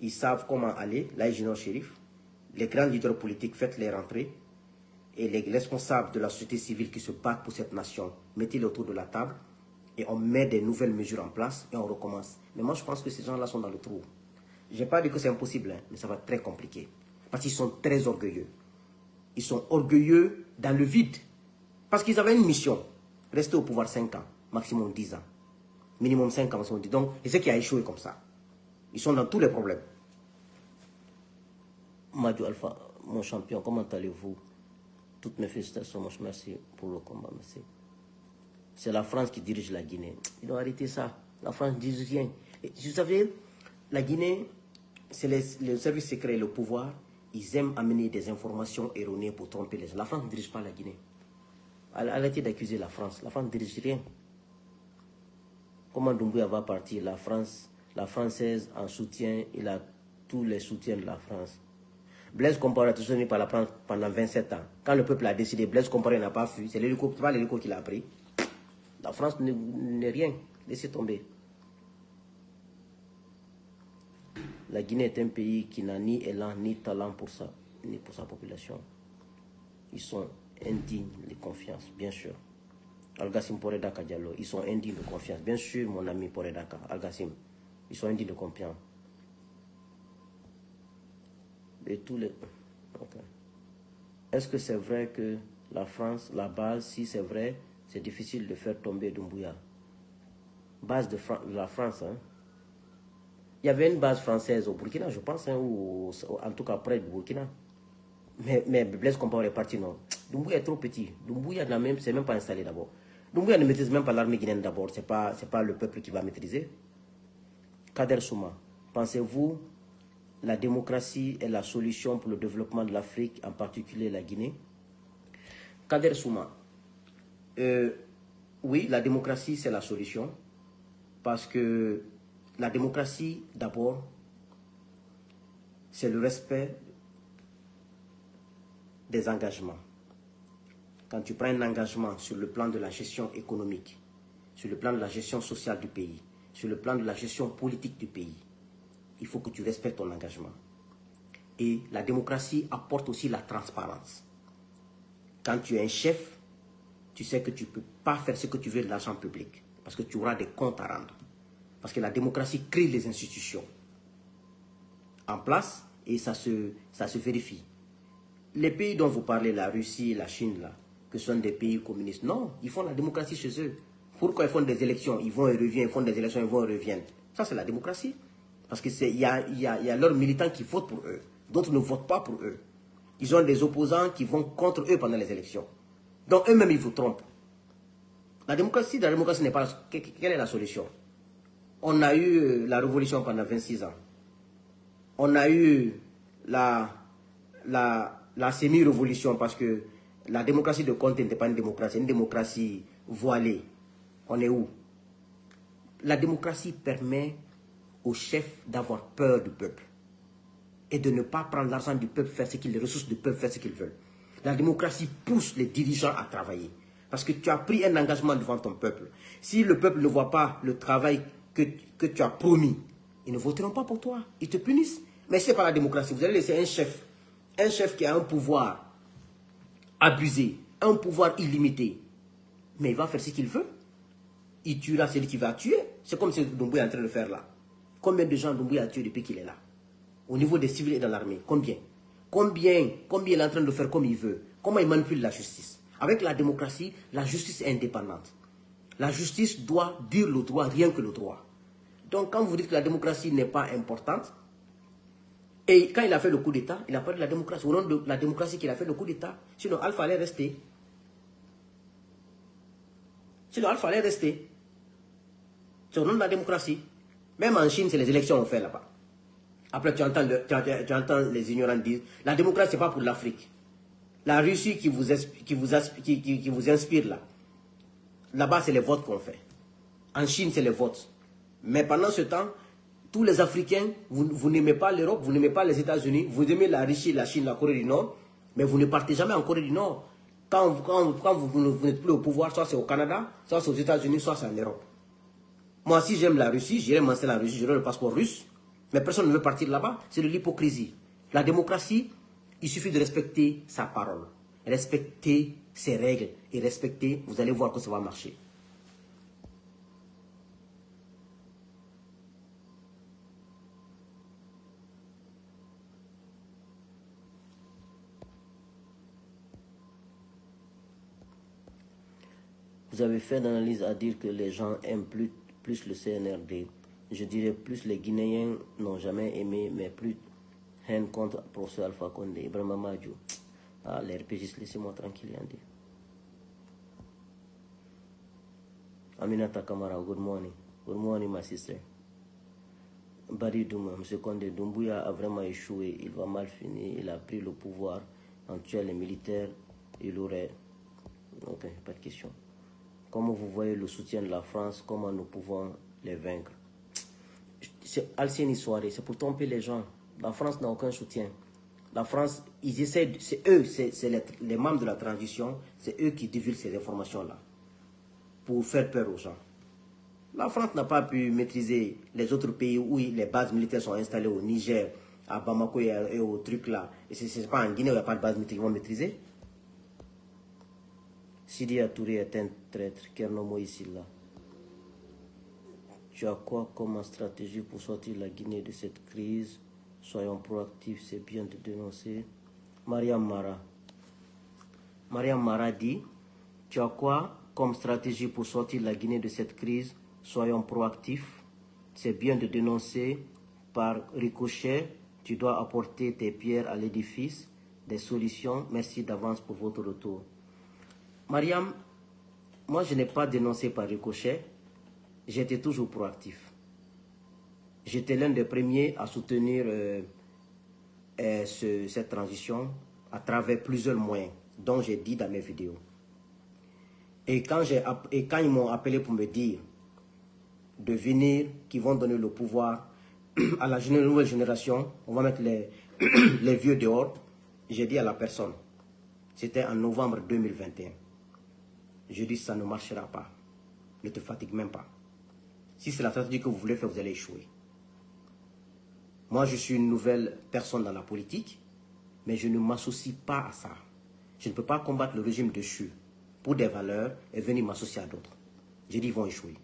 ils savent comment aller, Laïjino Chérif, les grands leaders politiques, faites-les rentrer, et les responsables de la société civile qui se battent pour cette nation, mettez-les autour de la table, et on met des nouvelles mesures en place, et on recommence. Mais moi, je pense que ces gens-là sont dans le trou. Je n'ai pas dit que c'est impossible, hein, mais ça va être très compliqué. Parce qu'ils sont très orgueilleux. Ils sont orgueilleux dans le vide. Parce qu'ils avaient une mission, rester au pouvoir 5 ans. Maximum 10 ans. Minimum 5 ans, maximum 10 ans. Donc, et c'est qui a échoué comme ça. Ils sont dans tous les problèmes. Madou Alpha, mon champion, comment allez-vous? Toutes mes félicitations, merci pour le combat, merci. C'est la France qui dirige la Guinée. Ils doivent arrêter ça. La France ne dirige rien. Et, vous savez, la Guinée, c'est le service secret et le pouvoir. Ils aiment amener des informations erronées pour tromper les gens. La France ne dirige pas la Guinée. Arrêtez d'accuser la France. La France ne dirige rien. Comment Doumbouya va partir? La France, la Française en soutien, il a tous les soutiens de la France. Blaise Compaoré a été soutenu par la France pendant 27 ans. Quand le peuple a décidé, Blaise Compaoré n'a pas fui. C'est pas l'hélico qui l'a pris. La France n'est rien. Laissez tomber. La Guinée est un pays qui n'a ni élan ni talent pour ça, ni pour sa population. Ils sont indignes de confiance, bien sûr. Al-Gassim Poredaka Diallo, ils sont indignes de confiance. Bien sûr, mon ami Poredaka, Al-Gassim, ils sont indignes de confiance. Et tous les... Okay. Est-ce que c'est vrai que la France, la base, si c'est vrai, c'est difficile de faire tomber Doumbouya? Base de la France, hein? Il y avait une base française au Burkina, je pense, hein, ou en tout cas près du Burkina. Mais Blaise Compaoré est parti, non. Doumbouya est trop petit. Doumbouya, c'est même pas installé d'abord. Doumbouya ne maîtrise même pas l'armée guinéenne d'abord. C'est pas le peuple qui va maîtriser. Kader Souma, pensez-vous la démocratie est la solution pour le développement de l'Afrique, en particulier la Guinée? Kader Souma, oui, la démocratie c'est la solution. Parce que la démocratie, d'abord, c'est le respect des engagements. Quand tu prends un engagement sur le plan de la gestion économique, sur le plan de la gestion sociale du pays, sur le plan de la gestion politique du pays, il faut que tu respectes ton engagement. Et la démocratie apporte aussi la transparence. Quand tu es un chef, tu sais que tu ne peux pas faire ce que tu veux de l'argent public, parce que tu auras des comptes à rendre. Parce que la démocratie crée les institutions. en place et ça se vérifie. Les pays dont vous parlez, la Russie, la Chine, là, que sont des pays communistes, non, ils font la démocratie chez eux. Pourquoi ils font des élections? Ils vont et reviennent, ils font des élections, ils vont et reviennent. Ça, c'est la démocratie. Parce qu'il y a leurs militants qui votent pour eux. D'autres ne votent pas pour eux. Ils ont des opposants qui vont contre eux pendant les élections. Donc eux-mêmes, ils vous trompent. La démocratie n'est pas... Quelle est la solution? On a eu la révolution pendant 26 ans. On a eu la semi-révolution parce que la démocratie de Conte n'était pas une démocratie voilée. On est où? La démocratie permet aux chefs d'avoir peur du peuple et de ne pas prendre l'argent du peuple, faire ce qu'ils, les ressources du peuple, faire ce qu'ils veulent. La démocratie pousse les dirigeants à travailler parce que tu as pris un engagement devant ton peuple. Si le peuple ne voit pas le travail que tu as promis, ils ne voteront pas pour toi. Ils te punissent. Mais ce n'est pas la démocratie. Vous allez laisser un chef qui a un pouvoir abusé, un pouvoir illimité, mais il va faire ce qu'il veut. Il tuera celui qui va tuer. C'est comme ce que Doumbouya est en train de faire là. Combien de gens Doumbouya a tué depuis qu'il est là? Au niveau des civils et dans l'armée, combien il est en train de faire comme il veut? Comment il manipule la justice? Avec la démocratie, la justice est indépendante. La justice doit dire le droit, rien que le droit. Donc quand vous dites que la démocratie n'est pas importante, et quand il a fait le coup d'État, il a parlé de la démocratie. Au nom de la démocratie qu'il a fait le coup d'État, sinon Alpha allait rester. C'est au nom de la démocratie. Même en Chine, c'est les élections qu'on fait là-bas. Après, tu entends les ignorants dire, la démocratie, ce n'est pas pour l'Afrique. La Russie qui vous inspire là, là-bas, c'est les votes qu'on fait. En Chine, c'est les votes. Mais pendant ce temps, tous les Africains, vous n'aimez pas l'Europe, vous n'aimez pas les États-Unis, vous aimez la Russie, la Chine, la Corée du Nord, mais vous ne partez jamais en Corée du Nord. Quand vous n'êtes plus au pouvoir, soit c'est au Canada, soit c'est aux États-Unis, soit c'est en Europe. Moi, si j'aime la Russie, j'irai m'installer en Russie, j'aurai le passeport russe, mais personne ne veut partir là-bas. C'est de l'hypocrisie. La démocratie, il suffit de respecter sa parole, respecter ses règles et respecter, vous allez voir que ça va marcher. Vous avez fait d'analyse à dire que les gens aiment plus le CNRD. Je dirais plus les Guinéens n'ont jamais aimé, mais plus haine contre professeur Alpha Condé, Ibrahima Mamadou. Ah, les RPGistes, laissez-moi tranquille, Yandi. Aminata Kamara, good morning. Good morning, my sister. Bari Douma, M. Condé, Doumbouya a vraiment échoué. Il va mal finir. Il a pris le pouvoir en tuant les militaires. Il aurait... Ok, pas de question. Comment vous voyez le soutien de la France? Comment nous pouvons les vaincre? C'est Alcienne Soirée, c'est pour tromper les gens. La France n'a aucun soutien. La France, ils essaient, c'est eux, c'est les membres de la transition, c'est eux qui divulguent ces informations-là pour faire peur aux gens. La France n'a pas pu maîtriser les autres pays où les bases militaires sont installées au Niger, à Bamako et au truc là. Et c'est pas en Guinée où il n'y a pas de base militaire qu'ils vont maîtriser. Sidi Touré est un traître, Kerno Moïsilla. Tu as quoi comme stratégie pour sortir la Guinée de cette crise? Soyons proactifs, c'est bien de dénoncer. Mariam Mara dit, tu as quoi comme stratégie pour sortir la Guinée de cette crise? Soyons proactifs, c'est bien de dénoncer. Par ricochet, tu dois apporter tes pierres à l'édifice, des solutions. Merci d'avance pour votre retour. Mariam, moi je n'ai pas dénoncé par ricochet, j'étais toujours proactif. J'étais l'un des premiers à soutenir cette transition à travers plusieurs moyens, dont j'ai dit dans mes vidéos. Et quand ils m'ont appelé pour me dire de venir, qu'ils vont donner le pouvoir à la nouvelle génération, on va mettre les vieux dehors, j'ai dit à la personne, c'était en novembre 2021. Je dis ça ne marchera pas. Ne te fatigue même pas. Si c'est la stratégie que vous voulez faire, vous allez échouer. Moi, je suis une nouvelle personne dans la politique, mais je ne m'associe pas à ça. Je ne peux pas combattre le régime déchu pour des valeurs et venir m'associer à d'autres. J'ai dit ils vont échouer.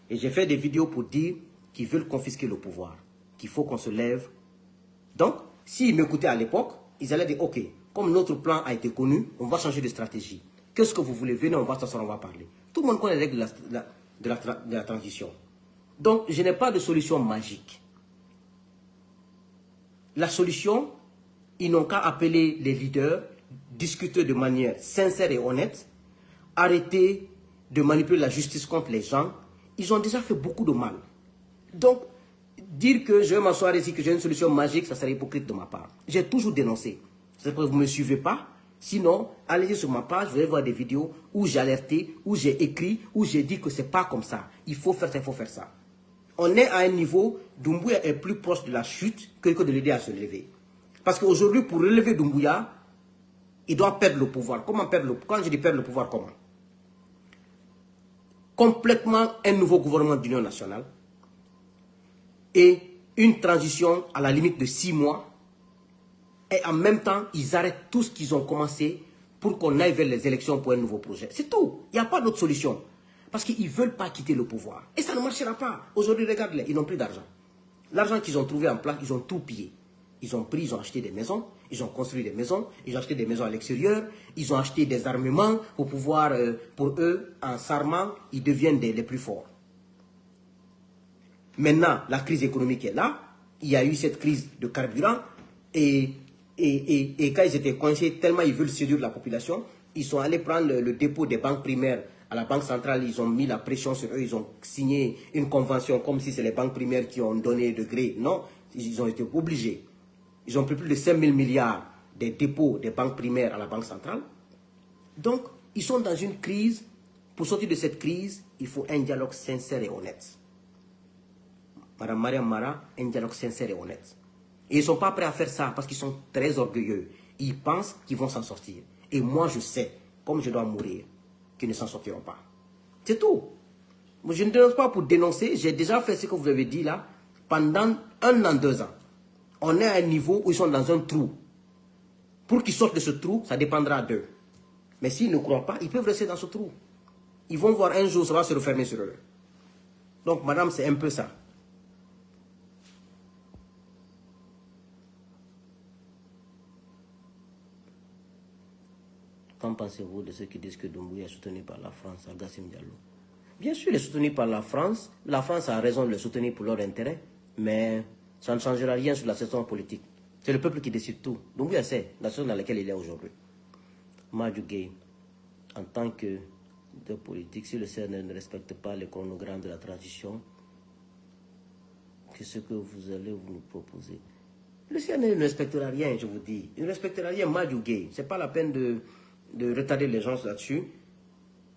Et j'ai fait des vidéos pour dire qu'ils veulent confisquer le pouvoir, qu'il faut qu'on se lève Donc, s'ils m'écoutaient à l'époque, ils allaient dire, ok, comme notre plan a été connu, on va changer de stratégie. Qu'est-ce que vous voulez? Venez, on va s'asseoir, on va parler. Tout le monde connaît les règles de la transition. Donc, je n'ai pas de solution magique. La solution, ils n'ont qu'à appeler les leaders, discuter de manière sincère et honnête, arrêter de manipuler la justice contre les gens. Ils ont déjà fait beaucoup de mal. Donc, dire que je vais m'asseoir ici, que j'ai une solution magique, ça serait hypocrite de ma part. J'ai toujours dénoncé. C'est parce que vous ne me suivez pas. Sinon, allez sur ma page, vous allez voir des vidéos où j'ai alerté, où j'ai écrit, où j'ai dit que ce n'est pas comme ça. Il faut faire ça, il faut faire ça. On est à un niveau, Doumbouya est plus proche de la chute que de l'aider à se lever. Parce qu'aujourd'hui, pour relever Doumbouya, il doit perdre le pouvoir. Comment perdre le pouvoir? Quand je dis perdre le pouvoir, comment? Complètement un nouveau gouvernement d'union nationale et une transition à la limite de 6 mois. Et en même temps, ils arrêtent tout ce qu'ils ont commencé pour qu'on aille vers les élections pour un nouveau projet. C'est tout. Il n'y a pas d'autre solution. Parce qu'ils ne veulent pas quitter le pouvoir. Et ça ne marchera pas. Aujourd'hui, regarde-les, ils n'ont plus d'argent. L'argent qu'ils ont trouvé en place, ils ont tout pillé. Ils ont pris, ils ont acheté des maisons, ils ont construit des maisons, ils ont acheté des maisons à l'extérieur, ils ont acheté des armements pour pouvoir, pour eux, en s'armant, ils deviennent les plus forts. Maintenant, la crise économique est là. Il y a eu cette crise de carburant et quand ils étaient coincés, tellement ils veulent séduire la population, ils sont allés prendre le dépôt des banques primaires à la banque centrale, ils ont mis la pression sur eux, ils ont signé une convention comme si c'est les banques primaires qui ont donné de gré. Non, ils ont été obligés. Ils ont pris plus de 5 000 milliards des dépôts des banques primaires à la banque centrale. Donc, ils sont dans une crise. Pour sortir de cette crise, il faut un dialogue sincère et honnête. Madame Mariam Mara, un dialogue sincère et honnête. Et ils ne sont pas prêts à faire ça parce qu'ils sont très orgueilleux. Ils pensent qu'ils vont s'en sortir. Et moi, je sais, comme je dois mourir, qu'ils ne s'en sortiront pas. C'est tout. Je ne dénonce pas pour dénoncer. J'ai déjà fait ce que vous avez dit là pendant 1 an, 2 ans. On est à un niveau où ils sont dans un trou. Pour qu'ils sortent de ce trou, ça dépendra d'eux. Mais s'ils ne croient pas, ils peuvent rester dans ce trou. Ils vont voir un jour, ça va se refermer sur eux. Donc, madame, c'est un peu ça. Qu'en pensez-vous de ceux qui disent que Doumbouya est soutenu par la France, Al-Gassim Diallo? Bien sûr, il est soutenu par la France. La France a raison de le soutenir pour leur intérêt. Mais ça ne changera rien sur la situation politique. C'est le peuple qui décide tout. Doumbouya sait la situation dans laquelle il est aujourd'hui. Madiou Gueye, en tant que de politique, si le CNL ne respecte pas le chronogramme de la transition, qu'est-ce que vous allez nous proposer? Le CNL ne respectera rien, je vous dis. Il ne respectera rien, Madiou Gueye. Ce n'est pas la peine de retarder les gens là-dessus.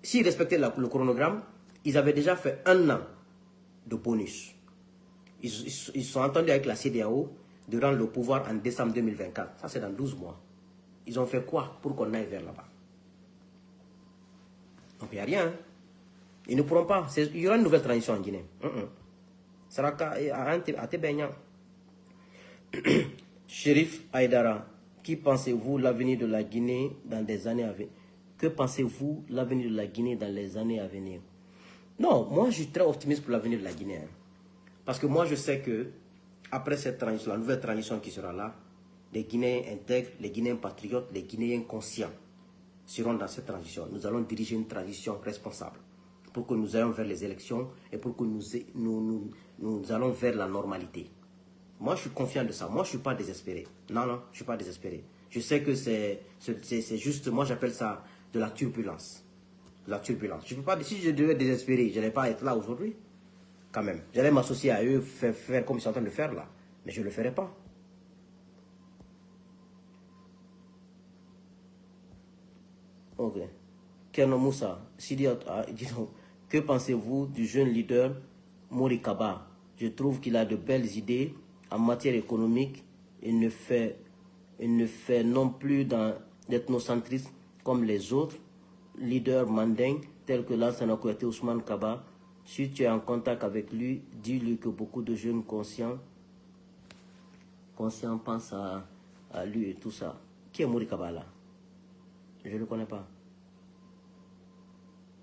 S'ils respectaient le chronogramme, ils avaient déjà fait 1 an de bonus. Ils sont entendus avec la CEDEAO de rendre le pouvoir en décembre 2024. Ça, c'est dans 12 mois. Ils ont fait quoi pour qu'on aille vers là-bas? Donc, il n'y a rien. Hein? Ils ne pourront pas. Il y aura une nouvelle transition en Guinée. Ça sera à Tébéignan. Chérif Aïdara, qui pensez-vous l'avenir de la Guinée dans des années à venir? Que pensez-vous l'avenir de la Guinée dans les années à venir? Non, moi je suis très optimiste pour l'avenir de la Guinée. Hein. Parce que moi je sais que après cette transition, la nouvelle transition qui sera là, les Guinéens intègres, les Guinéens patriotes, les Guinéens conscients seront dans cette transition. Nous allons diriger une transition responsable pour que nous ayons vers les élections et pour que nous allons vers la normalité. Moi, je suis confiant de ça. Moi, je ne suis pas désespéré. Non, non, je ne suis pas désespéré. Je sais que c'est juste, moi, j'appelle ça de la turbulence. De la turbulence. Je peux pas, si je devais être désespéré, je n'allais pas être là aujourd'hui. Quand même. J'allais m'associer à eux, faire comme ils sont en train de faire là. Mais je ne le ferai pas. Ok. Kerno Moussa, Sidi, dis donc, que pensez-vous du jeune leader Mori Kaba? Je trouve qu'il a de belles idées en matière économique. Il ne fait non plus d'ethnocentrisme comme les autres leaders mandingues tels que Lansana Kouyaté, Ousmane Kaba. Si tu es en contact avec lui, dis-lui que beaucoup de jeunes conscients pensent à lui et tout ça. Qui est Mori Kaba là? Je ne le connais pas.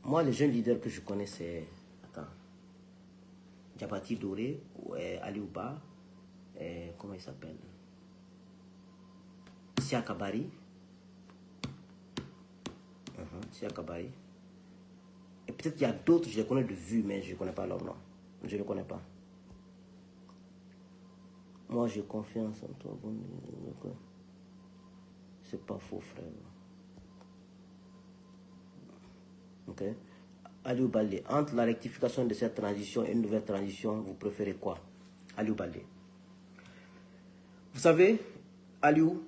Moi, les jeunes leaders que je connais, c'est... Attends. Diabati Doré, ou Ali Ouba, comment il s'appelle? Siaka Bari. Siaka Bari. Et peut-être qu'il y a d'autres, je les connais de vue, mais je ne connais pas leur nom. Je ne les connais pas. Moi, j'ai confiance en toi. C'est pas faux, frère. Ok. Aliou Baldé, entre la rectification de cette transition et une nouvelle transition, vous préférez quoi? Aliou Baldé. Vous savez, Aliou,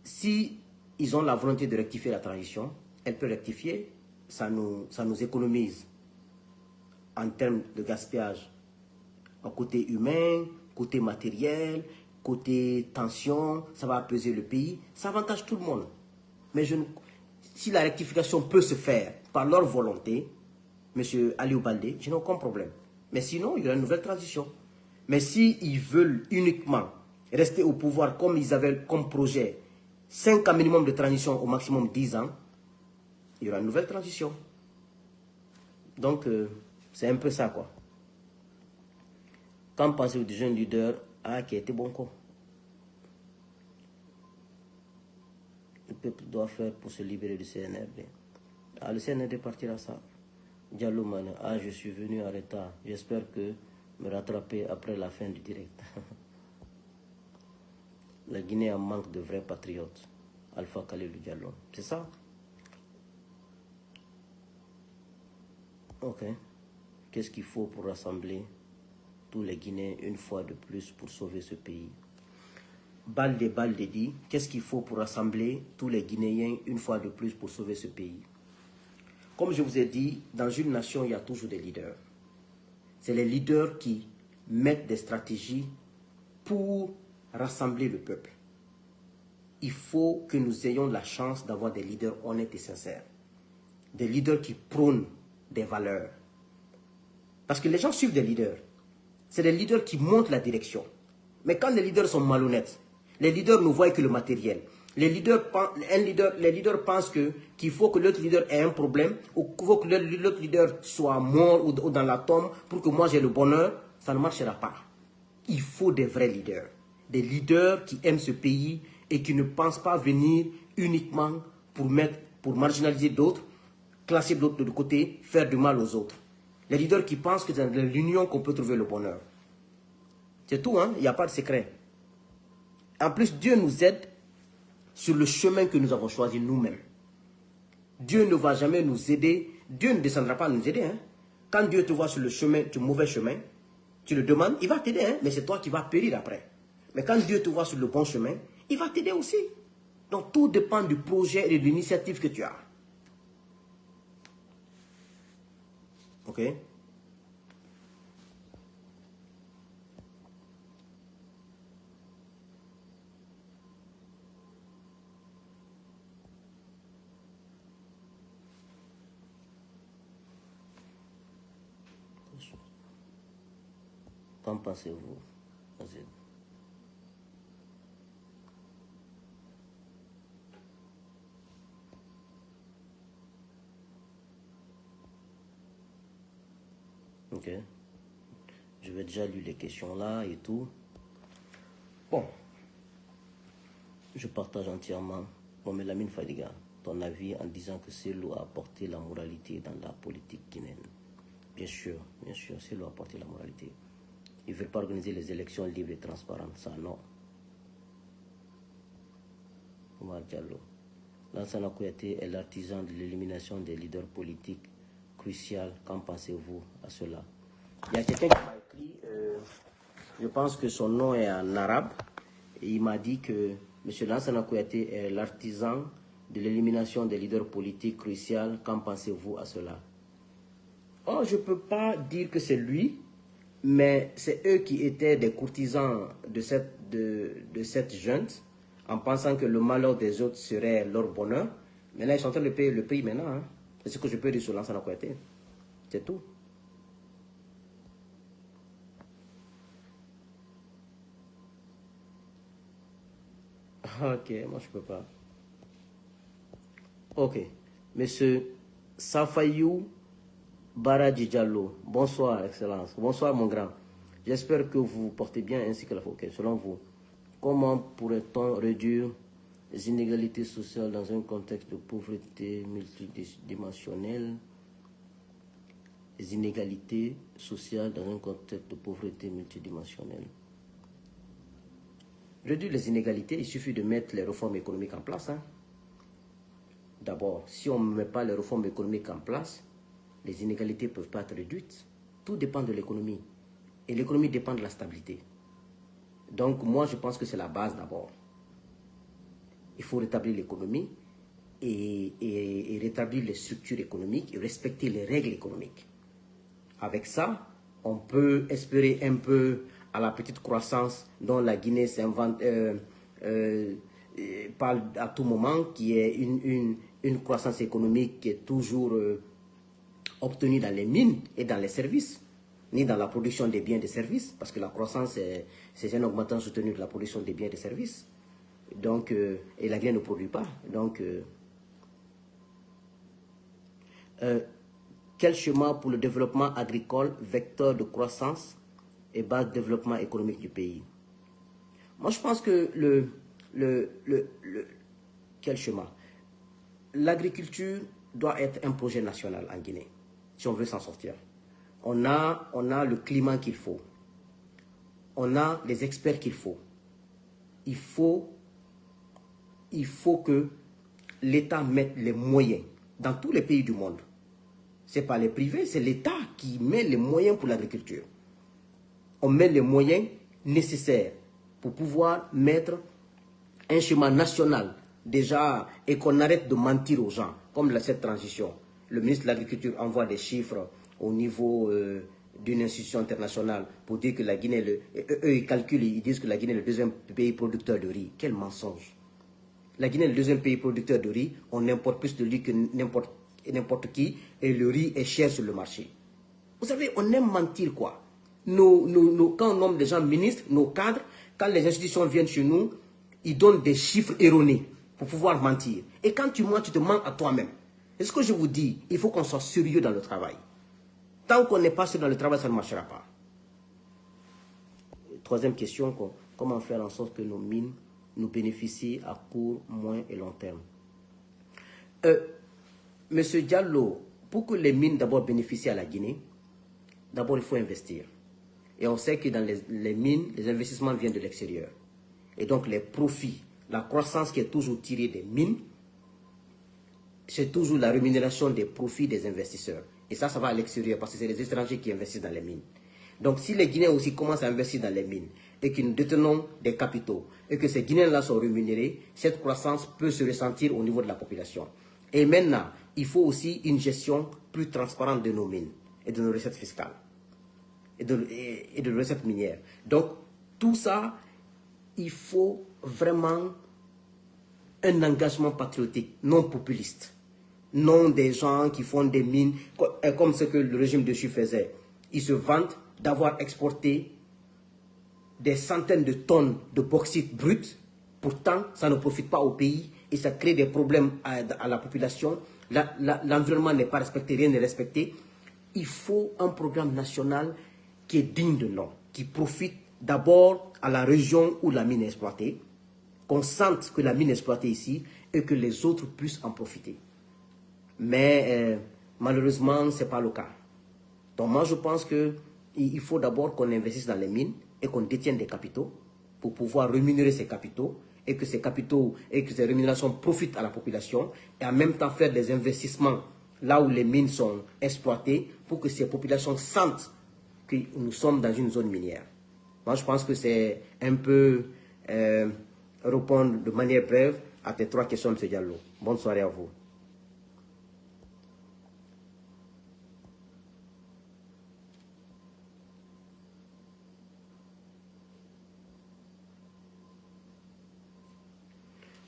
si ils ont la volonté de rectifier la transition, elle peut rectifier, ça nous économise en termes de gaspillage, en côté humain, côté matériel, côté tension, ça va apaiser le pays, ça avantage tout le monde. Mais si la rectification peut se faire par leur volonté, M. Aliou Baldé, je n'ai aucun problème. Mais sinon, il y aura une nouvelle transition. Mais s'ils veulent uniquement rester au pouvoir comme ils avaient comme projet, 5 ans minimum de transition, au maximum 10 ans, il y aura une nouvelle transition. Donc, c'est un peu ça, quoi. Qu'en pensez-vous du jeune leader qui a été bon, quoi? Le peuple doit faire pour se libérer du CNRD. Le CNRD partira ça. Diallo Mane, je suis venu en retard. J'espère que me rattraper après la fin du direct. La Guinée en manque de vrais patriotes. Alpha Khalilou Diallo. C'est ça? Ok. Qu'est-ce qu'il faut pour rassembler tous les Guinéens une fois de plus pour sauver ce pays? Baldé dit, qu'est-ce qu'il faut pour rassembler tous les Guinéens une fois de plus pour sauver ce pays? Comme je vous ai dit, dans une nation, il y a toujours des leaders. C'est les leaders qui mettent des stratégies pour rassembler le peuple. Il faut que nous ayons la chance d'avoir des leaders honnêtes et sincères. Des leaders qui prônent des valeurs. Parce que les gens suivent des leaders. C'est des leaders qui montrent la direction. Mais quand les leaders sont malhonnêtes, les leaders ne voient que le matériel. Les leaders pensent qu'il faut que l'autre leader ait un problème ou qu'il faut que l'autre leader soit mort ou dans la tombe pour que moi j'ai le bonheur. Ça ne marchera pas. Il faut des vrais leaders. Des leaders qui aiment ce pays et qui ne pensent pas venir uniquement pour marginaliser d'autres, classer d'autres de côté, faire du mal aux autres. Les leaders qui pensent que c'est dans l'union qu'on peut trouver le bonheur. C'est tout, hein? Il n'y a pas de secret. En plus, Dieu nous aide sur le chemin que nous avons choisi nous-mêmes. Dieu ne va jamais nous aider. Dieu ne descendra pas nous aider. Hein? Quand Dieu te voit sur le chemin, du mauvais chemin, tu le demandes, il va t'aider. Hein? Mais c'est toi qui vas périr après. Mais quand Dieu te voit sur le bon chemin, il va t'aider aussi. Donc tout dépend du projet et de l'initiative que tu as. Ok? Qu'en pensez-vous? Ok. Je vais déjà lire les questions là et tout. Bon. Je partage entièrement. Bon, mais Lamine Fadiga, ton avis en disant que c'est l'eau a apporté la moralité dans la politique guinéenne. Bien sûr, c'est l'eau a apporté la moralité. Ils ne veulent pas organiser les élections libres et transparentes, ça non. Omar Diallo. Lansana Kouyaté est l'artisan de l'élimination des leaders politiques crucial. Qu'en pensez-vous à cela? Il y a quelqu'un qui m'a écrit, je pense que son nom est en arabe, et il m'a dit que M. Lansana Kouyaté est l'artisan de l'élimination des leaders politiques crucial. Qu'en pensez-vous à cela? Oh, je ne peux pas dire que c'est lui, mais c'est eux qui étaient des courtisans de cette junte, en pensant que le malheur des autres serait leur bonheur. Maintenant, ils sont en train de payer le pays maintenant. Hein. C'est ce que je peux dire sur Lansana Kouyaté. C'est tout. Ok, moi je peux pas. Ok. Monsieur Safayou Baradji Diallo, bonsoir, Excellence. Bonsoir, mon grand. J'espère que vous vous portez bien ainsi que la fois. Ok, selon vous, comment pourrait-on réduire Les inégalités sociales dans un contexte de pauvreté multidimensionnelle. Les inégalités sociales dans un contexte de pauvreté multidimensionnelle. Réduire les inégalités, il suffit de mettre les réformes économiques en place. D'abord, si on ne met pas les réformes économiques en place, les inégalités ne peuvent pas être réduites. Tout dépend de l'économie. Et l'économie dépend de la stabilité. Donc, moi, je pense que c'est la base d'abord. Il faut rétablir l'économie et rétablir les structures économiques et respecter les règles économiques. Avec ça, on peut espérer un peu à la petite croissance dont la Guinée s'invente, parle à tout moment, qui est une croissance économique qui est toujours obtenue dans les mines et dans les services, ni dans la production des biens et des services, parce que la croissance, c'est une augmentation soutenue de la production des biens et des services. Donc, et la Guinée ne produit pas. Donc, quel chemin pour le développement agricole, vecteur de croissance et base de développement économique du pays? Moi, je pense que quel chemin? L'agriculture doit être un projet national en Guinée, si on veut s'en sortir. On a le climat qu'il faut. On a les experts qu'il faut. Il faut que l'État mette les moyens dans tous les pays du monde. Ce n'est pas les privés, c'est l'État qui met les moyens pour l'agriculture. On met les moyens nécessaires pour pouvoir mettre un schéma national déjà et qu'on arrête de mentir aux gens, comme cette transition. Le ministre de l'Agriculture envoie des chiffres au niveau d'une institution internationale pour dire que la Guinée, eux ils calculent, ils disent que la Guinée est le deuxième pays producteur de riz. Quel mensonge! La Guinée est le deuxième pays producteur de riz, on importe plus de riz que n'importe qui, et le riz est cher sur le marché. Vous savez, on aime mentir quoi. Quand on nomme des gens ministres, nos cadres, quand les institutions viennent chez nous, ils donnent des chiffres erronés pour pouvoir mentir. Et quand tu mens, tu te mens à toi-même. C'est ce que je vous dis, il faut qu'on soit sérieux dans le travail. Tant qu'on n'est pas sérieux dans le travail, ça ne marchera pas. Troisième question, comment faire en sorte que nos mines nous bénéficient à court, moyen et long terme? Monsieur Diallo, pour que les mines d'abord bénéficient à la Guinée, d'abord il faut investir. Et on sait que dans les mines, les investissements viennent de l'extérieur. Et donc les profits, la croissance qui est toujours tirée des mines, c'est toujours la rémunération des profits des investisseurs. Et ça va à l'extérieur parce que c'est les étrangers qui investissent dans les mines. Donc si les Guinéens aussi commencent à investir dans les mines et que nous détenons des capitaux et que ces Guinéens-là sont rémunérés, cette croissance peut se ressentir au niveau de la population. Et maintenant, il faut aussi une gestion plus transparente de nos mines et de nos recettes fiscales et de nos recettes minières. Donc tout ça, il faut vraiment un engagement patriotique, non populiste. Non des gens qui font des mines, comme ce que le régime de Chu faisait. Ils se vantent d'avoir exporté des centaines de tonnes de bauxite brut. Pourtant, ça ne profite pas au pays et ça crée des problèmes à la population. L'environnement n'est pas respecté, rien n'est respecté. Il faut un programme national qui est digne de nom, qui profite d'abord à la région où la mine est exploitée, qu'on sente que la mine est exploitée ici et que les autres puissent en profiter. Mais malheureusement, ce n'est pas le cas. Donc moi, je pense qu'il faut d'abord qu'on investisse dans les mines et qu'on détienne des capitaux pour pouvoir rémunérer ces capitaux et que ces capitaux et que ces rémunérations profitent à la population et en même temps faire des investissements là où les mines sont exploitées pour que ces populations sentent que nous sommes dans une zone minière. Moi, je pense que c'est un peu répondre de manière brève à tes trois questions, M. Diallo. Bonne soirée à vous.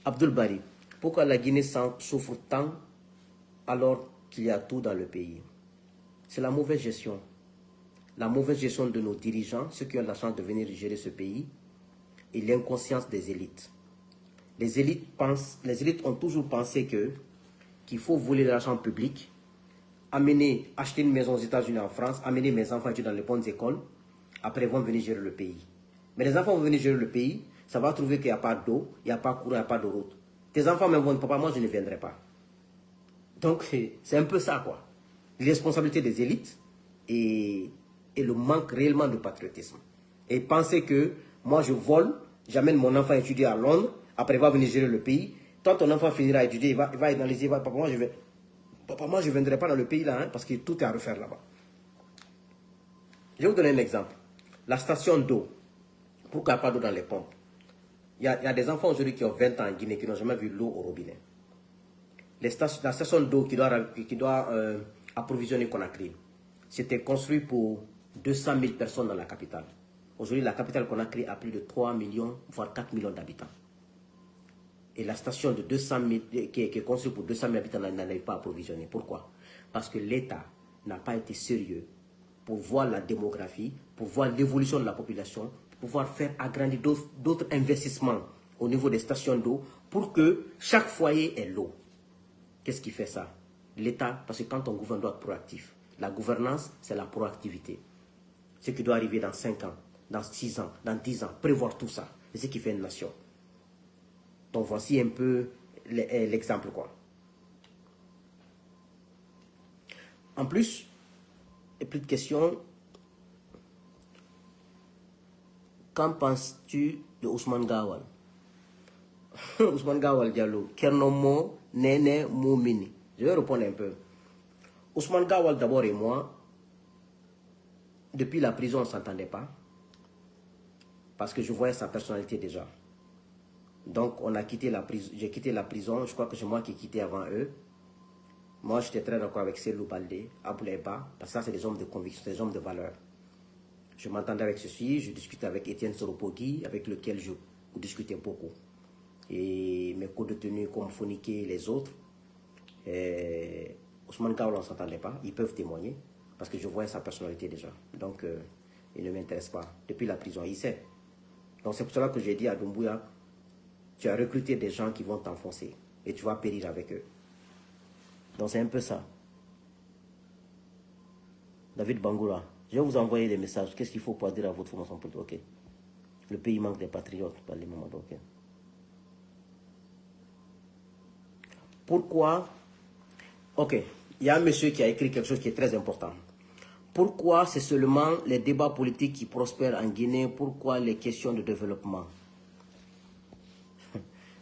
Abdoul Bari, pourquoi la Guinée souffre tant alors qu'il y a tout dans le pays? C'est la mauvaise gestion. La mauvaise gestion de nos dirigeants, ceux qui ont la chance de venir gérer ce pays, et l'inconscience des élites. Les élites ont toujours pensé qu'il faut voler l'argent public, acheter une maison aux États-Unis, en France, amener mes enfants dans les bonnes écoles, après ils vont venir gérer le pays. Mais les enfants vont venir gérer le pays, ça va trouver qu'il n'y a pas d'eau, il n'y a pas de courant, il n'y a pas de route. Tes enfants me vont, papa, moi je ne viendrai pas. Donc c'est un peu ça quoi. L'irresponsabilité des élites et le manque réellement de patriotisme. Et penser que moi je vole, j'amène mon enfant étudier à Londres, après il va venir gérer le pays. Quand ton enfant finira à étudier, il va analyser, papa, moi je ne viendrai pas dans le pays là, hein, parce que tout est à refaire là-bas. Je vais vous donner un exemple. La station d'eau. Pourquoi il n'y a pas d'eau dans les pompes? Il y a des enfants aujourd'hui qui ont 20 ans en Guinée qui n'ont jamais vu l'eau au robinet. La station d'eau qui doit approvisionner Conakry, c'était construit pour 200 000 personnes dans la capitale. Aujourd'hui, la capitale Conakry a plus de 3 millions, voire 4 millions d'habitants. Et la station de 200 000, qui est construite pour 200 000 habitants n'arrive pas à approvisionner. Pourquoi? Parce que l'État n'a pas été sérieux pour voir la démographie, pour voir l'évolution de la population, pour pouvoir faire agrandir d'autres investissements au niveau des stations d'eau pour que chaque foyer ait l'eau. Qu'est-ce qui fait ça? L'État, parce que quand on gouverne, doit être proactif. La gouvernance, c'est la proactivité. Ce qui doit arriver dans 5 ans, dans 6 ans, dans 10 ans, prévoir tout ça. C'est ce qui fait une nation. Donc voici un peu l'exemple quoi. En plus, et plus de questions. Qu'en penses-tu de Ousmane Gawal? Ousmane Gawal Diallo, Kernomo, Nene, Moumini. Je vais répondre un peu. Ousmane Gawal d'abord et moi, depuis la prison, on ne s'entendait pas. Parce que je voyais sa personnalité déjà. Donc on a quitté la prison, j'ai quitté la prison, je crois que c'est moi qui ai quitté avant eux. Moi j'étais très d'accord avec Selou Baldé, Abouleba, parce que ça c'est des hommes de conviction, des hommes de valeur. Je m'entendais avec ceci, je discutais avec Étienne Soropogui, avec lequel je discutais beaucoup. Et mes co-détenus comme Fonike et les autres, Ousmane Gawal on ne s'entendait pas, ils peuvent témoigner, parce que je voyais sa personnalité déjà. Donc il ne m'intéresse pas, depuis la prison, il sait. Donc c'est pour cela que j'ai dit à Doumbouya, tu as recruté des gens qui vont t'enfoncer et tu vas périr avec eux. Donc c'est un peu ça. David Bangoura, je vais vous envoyer des messages. Qu'est-ce qu'il faut pour dire à votre formation politique? Okay. Le pays manque des patriotes par les moments. Okay. Pourquoi? Ok, il y a un monsieur qui a écrit quelque chose qui est très important. Pourquoi c'est seulement les débats politiques qui prospèrent en Guinée? Pourquoi les questions de développement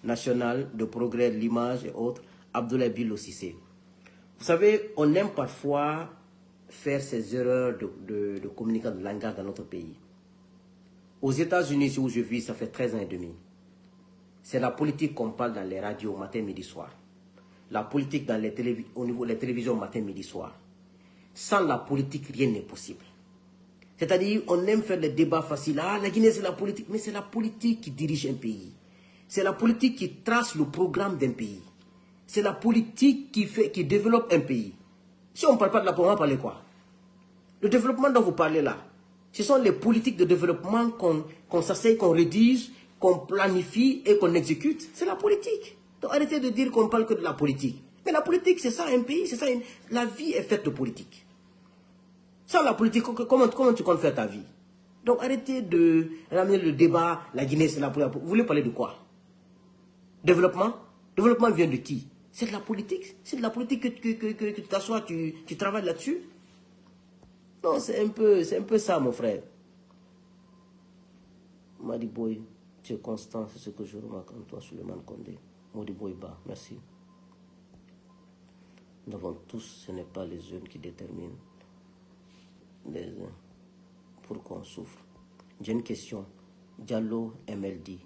national, de progrès, de l'image et autres? Abdoulaye Bilo Cissé. Vous savez, on aime parfois faire ces erreurs de communication, de langage dans notre pays. Aux États-Unis, où je vis, ça fait 13 ans et demi. C'est la politique qu'on parle dans les radios matin, midi, soir. La politique dans au niveau des télévisions matin, midi, soir. Sans la politique, rien n'est possible. C'est-à-dire, on aime faire des débats faciles. Ah, la Guinée, c'est la politique. Mais c'est la politique qui dirige un pays. C'est la politique qui trace le programme d'un pays. C'est la politique qui développe un pays. Si on ne parle pas de la politique, on va parler quoi? Le développement dont vous parlez là, ce sont les politiques de développement qu'on s'asseye, qu'on rédige, qu'on planifie et qu'on exécute. C'est la politique. Donc arrêtez de dire qu'on ne parle que de la politique. Mais la politique, c'est ça un pays, c'est ça. La vie est faite de politique. Sans la politique, comment tu comptes faire ta vie? Donc arrêtez de ramener le débat, la Guinée, c'est la politique. Vous voulez parler de quoi? Développement? Développement vient de qui? C'est de la politique. C'est de la politique que tu t'assois, tu travailles là-dessus. Non, c'est un peu ça, mon frère. Madiboy, tu es constant, c'est ce que je remarque en toi, Suleiman Kondé. Madiboy Ba, merci. Nous avons tous, ce n'est pas les jeunes qui déterminent pourquoi on souffre. J'ai une question. Diallo MLD,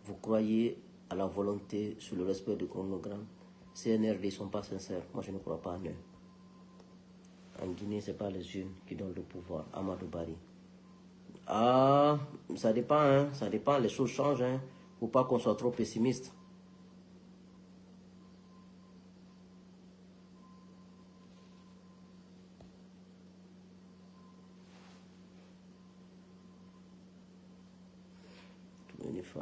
vous croyez à la volonté sur le respect du chronogramme? CNRD ne sont pas sincères. Moi, je ne crois pas en eux. En Guinée, ce n'est pas les jeunes qui donnent le pouvoir. Amadou Bari. Ah, ça dépend, hein. Ça dépend, les choses changent. Hein. Faut pas qu'on soit trop pessimiste. Unify.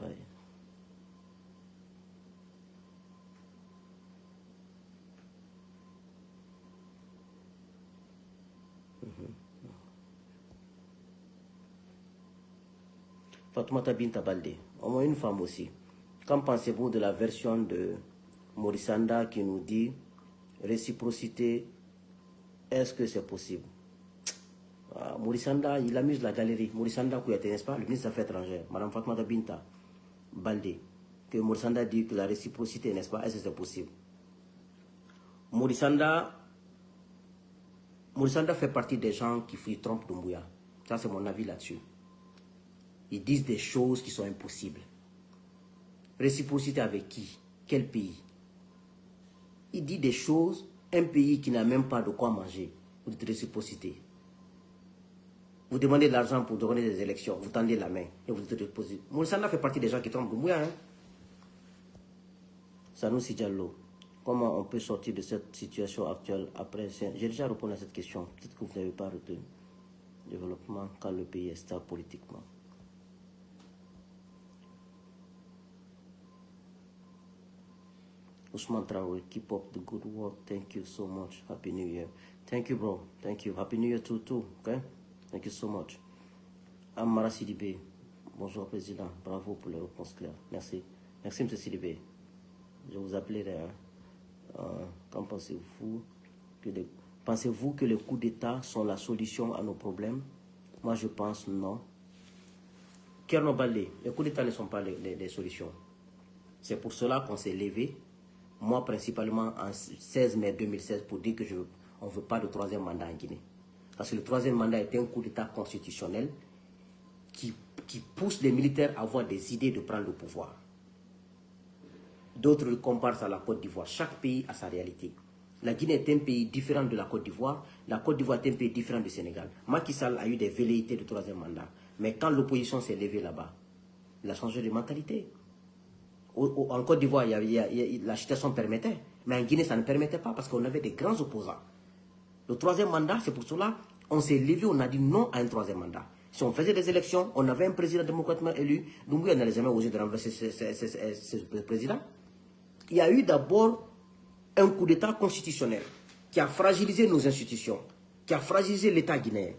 Fatoumata Binta Baldé, au moins une femme aussi. Qu'en pensez-vous de la version de Morissanda qui nous dit réciprocité, est-ce que c'est possible? Morissanda, il amuse la galerie. Morissanda Kouyaté, n'est-ce pas? Le ministre des Affaires étrangères, Mme Fatmata Binta Baldé, que Morissanda dit que la réciprocité, n'est-ce pas? Est-ce que c'est possible? Morissanda fait partie des gens qui trompent Doumbouya. Ça, c'est mon avis là-dessus. Ils disent des choses qui sont impossibles. Réciprocité avec qui? Quel pays? Il dit des choses, un pays qui n'a même pas de quoi manger. Vous dites réciprocité. Vous demandez de l'argent pour donner des élections, vous tendez la main et vous dites réciprocité. Morissanda fait partie des gens qui trompent Doumbouya. Hein? Sanoussi Diallo, comment on peut sortir de cette situation actuelle après? J'ai déjà répondu à cette question. Peut-être que vous n'avez pas retenu. Développement quand le pays est stable politiquement. Ousmane Traoré, keep up the good work. Thank you so much. Happy New Year. Thank you, bro. Thank you. Happy New Year too. Okay? Thank you so much. Amara Sidibé. Bonjour, Président. Bravo pour les réponses claires. Merci. Merci, M. Sidibé. Je vous appellerai. Qu'en pensez-vous? Pensez-vous que les coups d'État sont la solution à nos problèmes? Moi, je pense non. Kernobalé, les coups d'État ne sont pas les solutions. C'est pour cela qu'on s'est levé. Moi, principalement, en 16 mai 2016, pour dire que on ne veut pas de troisième mandat en Guinée. Parce que le troisième mandat est un coup d'État constitutionnel qui pousse les militaires à avoir des idées de prendre le pouvoir. D'autres le comparent à la Côte d'Ivoire. Chaque pays a sa réalité. La Guinée est un pays différent de la Côte d'Ivoire. La Côte d'Ivoire est un pays différent du Sénégal. Macky Sall a eu des velléités de troisième mandat. Mais quand l'opposition s'est levée là-bas, il a changé de mentalité. En Côte d'Ivoire, la situation permettait. Mais en Guinée, ça ne permettait pas parce qu'on avait des grands opposants. Le troisième mandat, c'est pour cela qu'on s'est levé, on a dit non à un troisième mandat. Si on faisait des élections, on avait un président démocratiquement élu, Doumbouya n'allait jamais osé de renverser ce président. Il y a eu d'abord un coup d'État constitutionnel qui a fragilisé nos institutions, qui a fragilisé l'État guinéen.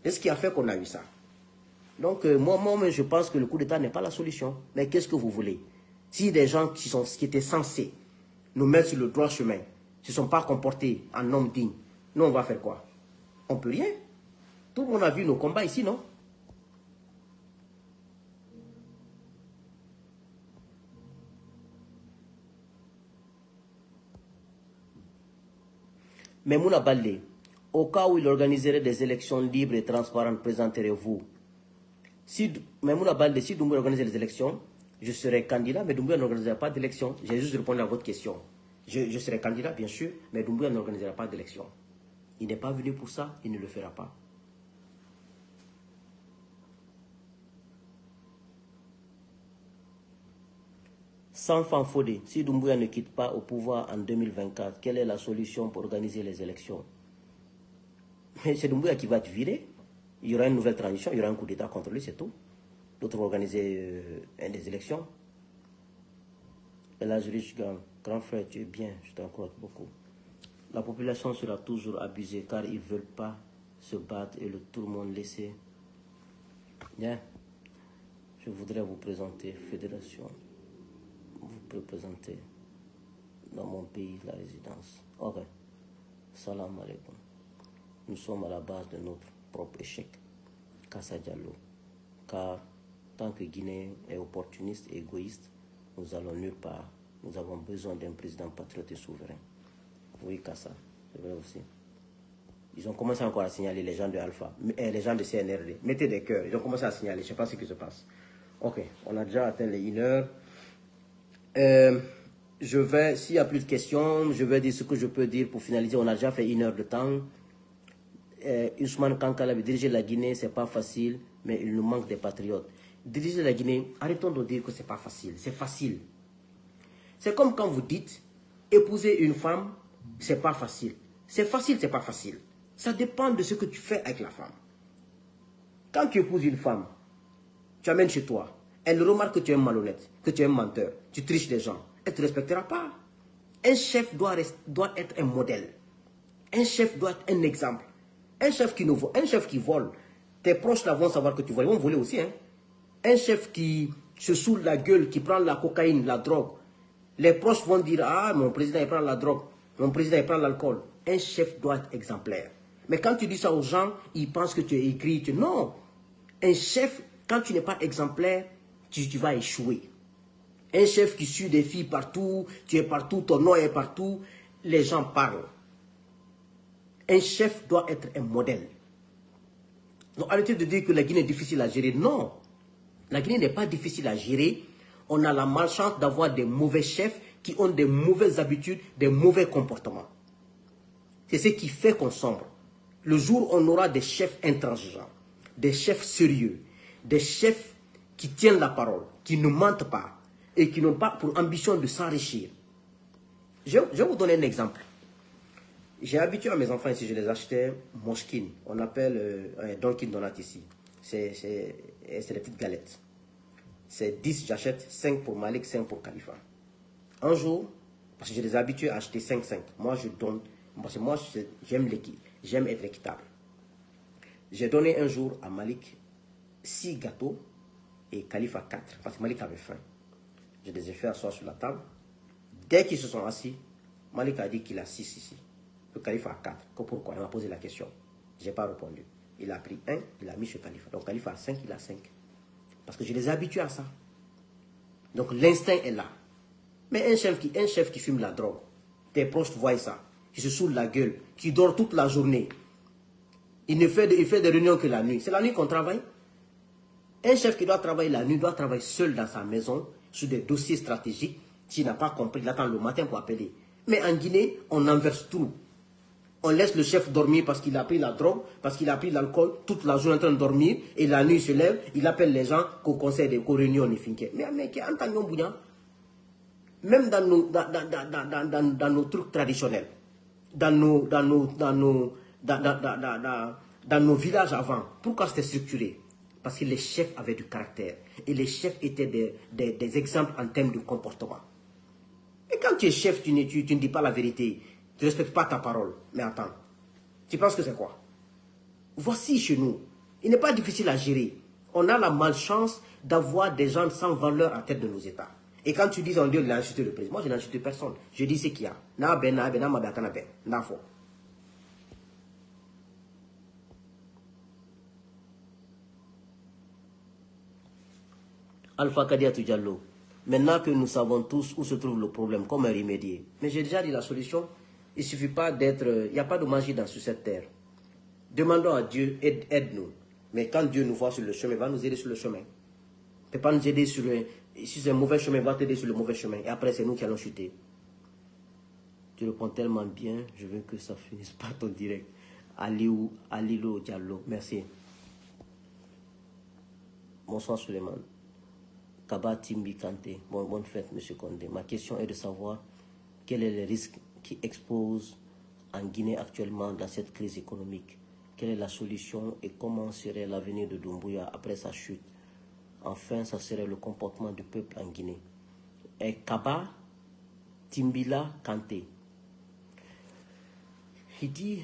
C'est ce qui a fait qu'on a eu ça. Donc, moi, je pense que le coup d'État n'est pas la solution. Mais qu'est-ce que vous voulez? Si des gens qui étaient censés nous mettre sur le droit chemin ne se sont pas comportés en hommes dignes, nous, on va faire quoi? On ne peut rien. Tout le monde a vu nos combats ici, non? Mais Mouna Baldé, au cas où il organiserait des élections libres et transparentes, présenterez-vous? Mais Mouna Baldé, si Doumbouya organisait les élections, je serai candidat, mais Doumbouya n'organisera pas d'élection. J'ai juste répondu à votre question. Je serai candidat, bien sûr, mais Doumbouya n'organisera pas d'élection. Il n'est pas venu pour ça, il ne le fera pas. Sans Fanfodé, si Doumbouya ne quitte pas au pouvoir en 2024, quelle est la solution pour organiser les élections? Mais c'est Doumbouya qui va te virer. Il y aura une nouvelle transition, il y aura un coup d'État contre lui, c'est tout. D'autres vont organiser des élections. Et là, je dis, grand frère, tu es bien, je t'encourage beaucoup. La population sera toujours abusée car ils ne veulent pas se battre et tout le monde laisser. Bien. Je voudrais vous présenter Fédération. Vous pouvez présenter dans mon pays la résidence. Ok. Salam alaikum. Nous sommes à la base de notre propre échec. Kassa Diallo. Car tant que Guinée est opportuniste et égoïste, nous allons nulle part. Nous avons besoin d'un président patriote et souverain. Oui, Kassa, c'est vrai aussi. Ils ont commencé encore à signaler les gens de Alpha, les gens de CNRD. Mettez des cœurs, ils ont commencé à signaler, je ne sais pas ce qui se passe. Ok, on a déjà atteint les 1 heure. S'il n'y a plus de questions, je vais dire ce que je peux dire pour finaliser. On a déjà fait 1 heure de temps. Ousmane Kankala, diriger la Guinée, ce n'est pas facile, mais il nous manque des patriotes. Diriger la Guinée, arrêtons de dire que ce n'est pas facile. C'est facile. C'est comme quand vous dites, épouser une femme, ce n'est pas facile. C'est facile, ce n'est pas facile. Ça dépend de ce que tu fais avec la femme. Quand tu épouses une femme, tu amènes chez toi, elle remarque que tu es malhonnête, que tu es un menteur, tu triches les gens, elle ne te respectera pas. Un chef doit être un modèle. Un chef doit être un exemple. Un chef qui vole, tes proches là vont savoir que tu voles, ils vont voler aussi. Hein? Un chef qui se saoule la gueule, qui prend la cocaïne, la drogue, les proches vont dire, ah, mon président, il prend la drogue, mon président, il prend l'alcool. Un chef doit être exemplaire. Mais quand tu dis ça aux gens, ils pensent que tu es écrit. Non, un chef, quand tu n'es pas exemplaire, tu vas échouer. Un chef qui suit des filles partout, tu es partout, ton nom est partout, les gens parlent. Un chef doit être un modèle. Donc arrêtez de dire que la Guinée est difficile à gérer. Non, la Guinée n'est pas difficile à gérer. On a la malchance d'avoir des mauvais chefs qui ont des mauvaises habitudes, des mauvais comportements. C'est ce qui fait qu'on sombre. Le jour où on aura des chefs intransigeants, des chefs sérieux, des chefs qui tiennent la parole, qui ne mentent pas et qui n'ont pas pour ambition de s'enrichir. Je vais vous donner un exemple. J'ai habitué à mes enfants ici, je les achetais Moshkin. On appelle Donkin Donut ici. C'est des petites galettes. C'est 10, j'achète 5 pour Malik, 5 pour Khalifa. Un jour, parce que je les ai habitués à acheter 5-5. Moi, je donne, parce que moi, j'aime être équitable. J'ai donné un jour à Malik 6 gâteaux et Khalifa 4, parce que Malik avait faim. Je les ai fait asseoir sur la table. Dès qu'ils se sont assis, Malik a dit qu'il a 6 ici. Le Khalifa a 4. Pourquoi? Il m'a posé la question. Je n'ai pas répondu. Il a pris 1, il a mis chez Khalifa. Donc Khalifa a 5, il a 5. Parce que je les ai habitués à ça. Donc l'instinct est là. Mais un chef qui fume la drogue, tes proches voient ça, qui se saoule la gueule, qui dort toute la journée, il fait des réunions que la nuit. C'est la nuit qu'on travaille. Un chef qui doit travailler la nuit doit travailler seul dans sa maison, sur des dossiers stratégiques. S'il n'a pas compris, il attend le matin pour appeler. Mais en Guinée, on inverse tout. On laisse le chef dormir parce qu'il a pris la drogue, parce qu'il a pris l'alcool, toute la journée en train de dormir, et la nuit il se lève, il appelle les gens qu'au conseil des réunions, mais même dans nos trucs traditionnels, dans nos villages avant, pourquoi c'était structuré? Parce que les chefs avaient du caractère, et les chefs étaient des exemples en termes de comportement. Et quand tu es chef, tu ne dis pas la vérité. Tu ne respectes pas ta parole. Mais attends, tu penses que c'est quoi? Voici chez nous. Il n'est pas difficile à gérer. On a la malchance d'avoir des gens sans valeur à tête de nos États. Et quand tu dis on dit l'insulter le président, moi je n'insulte personne. Je dis ce qu'il y a. Alpha Kadiatou Diallo. Maintenant que nous savons tous où se trouve le problème, comment remédier. Mais j'ai déjà dit la solution. Il ne suffit pas d'être... Il n'y a pas de magie sur cette terre. Demandons à Dieu, aide-nous. Mais quand Dieu nous voit sur le chemin, il va nous aider sur le chemin. Il ne peut pas nous aider sur le... Si c'est un mauvais chemin, il va t'aider sur le mauvais chemin. Et après, c'est nous qui allons chuter. Tu le prends tellement bien, je veux que ça finisse par ton direct. Alilo Diallo, merci. Bonsoir Suleiman. Kaba Timbi Kanté, bonne fête M. Condé. Ma question est de savoir quel est le risque qui expose en Guinée actuellement dans cette crise économique. Quelle est la solution et comment serait l'avenir de Doumbouya après sa chute? Enfin, ça serait le comportement du peuple en Guinée. Et Kaba Timbila Kanté. Il dit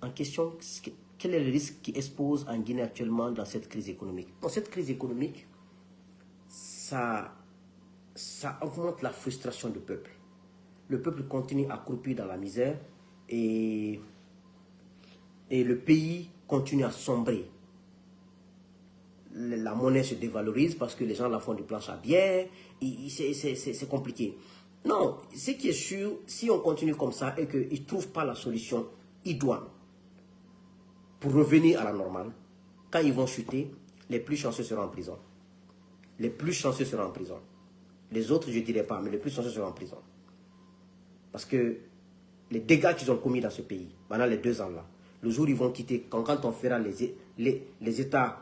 en question quel est le risque qui expose en Guinée actuellement dans cette crise économique. Dans cette crise économique, ça augmente la frustration du peuple. Le peuple continue à croupir dans la misère et le pays continue à sombrer. La monnaie se dévalorise parce que les gens la font du planche à bière. C'est compliqué. Non, ce qui est sûr, si on continue comme ça et qu'ils ne trouvent pas la solution idoine pour revenir à la normale, quand ils vont chuter, les plus chanceux seront en prison. Les plus chanceux seront en prison. Les autres, je ne dirais pas, mais les plus chanceux seront en prison. Parce que les dégâts qu'ils ont commis dans ce pays, pendant les 2 ans là, le jour où ils vont quitter, quand on fera les États,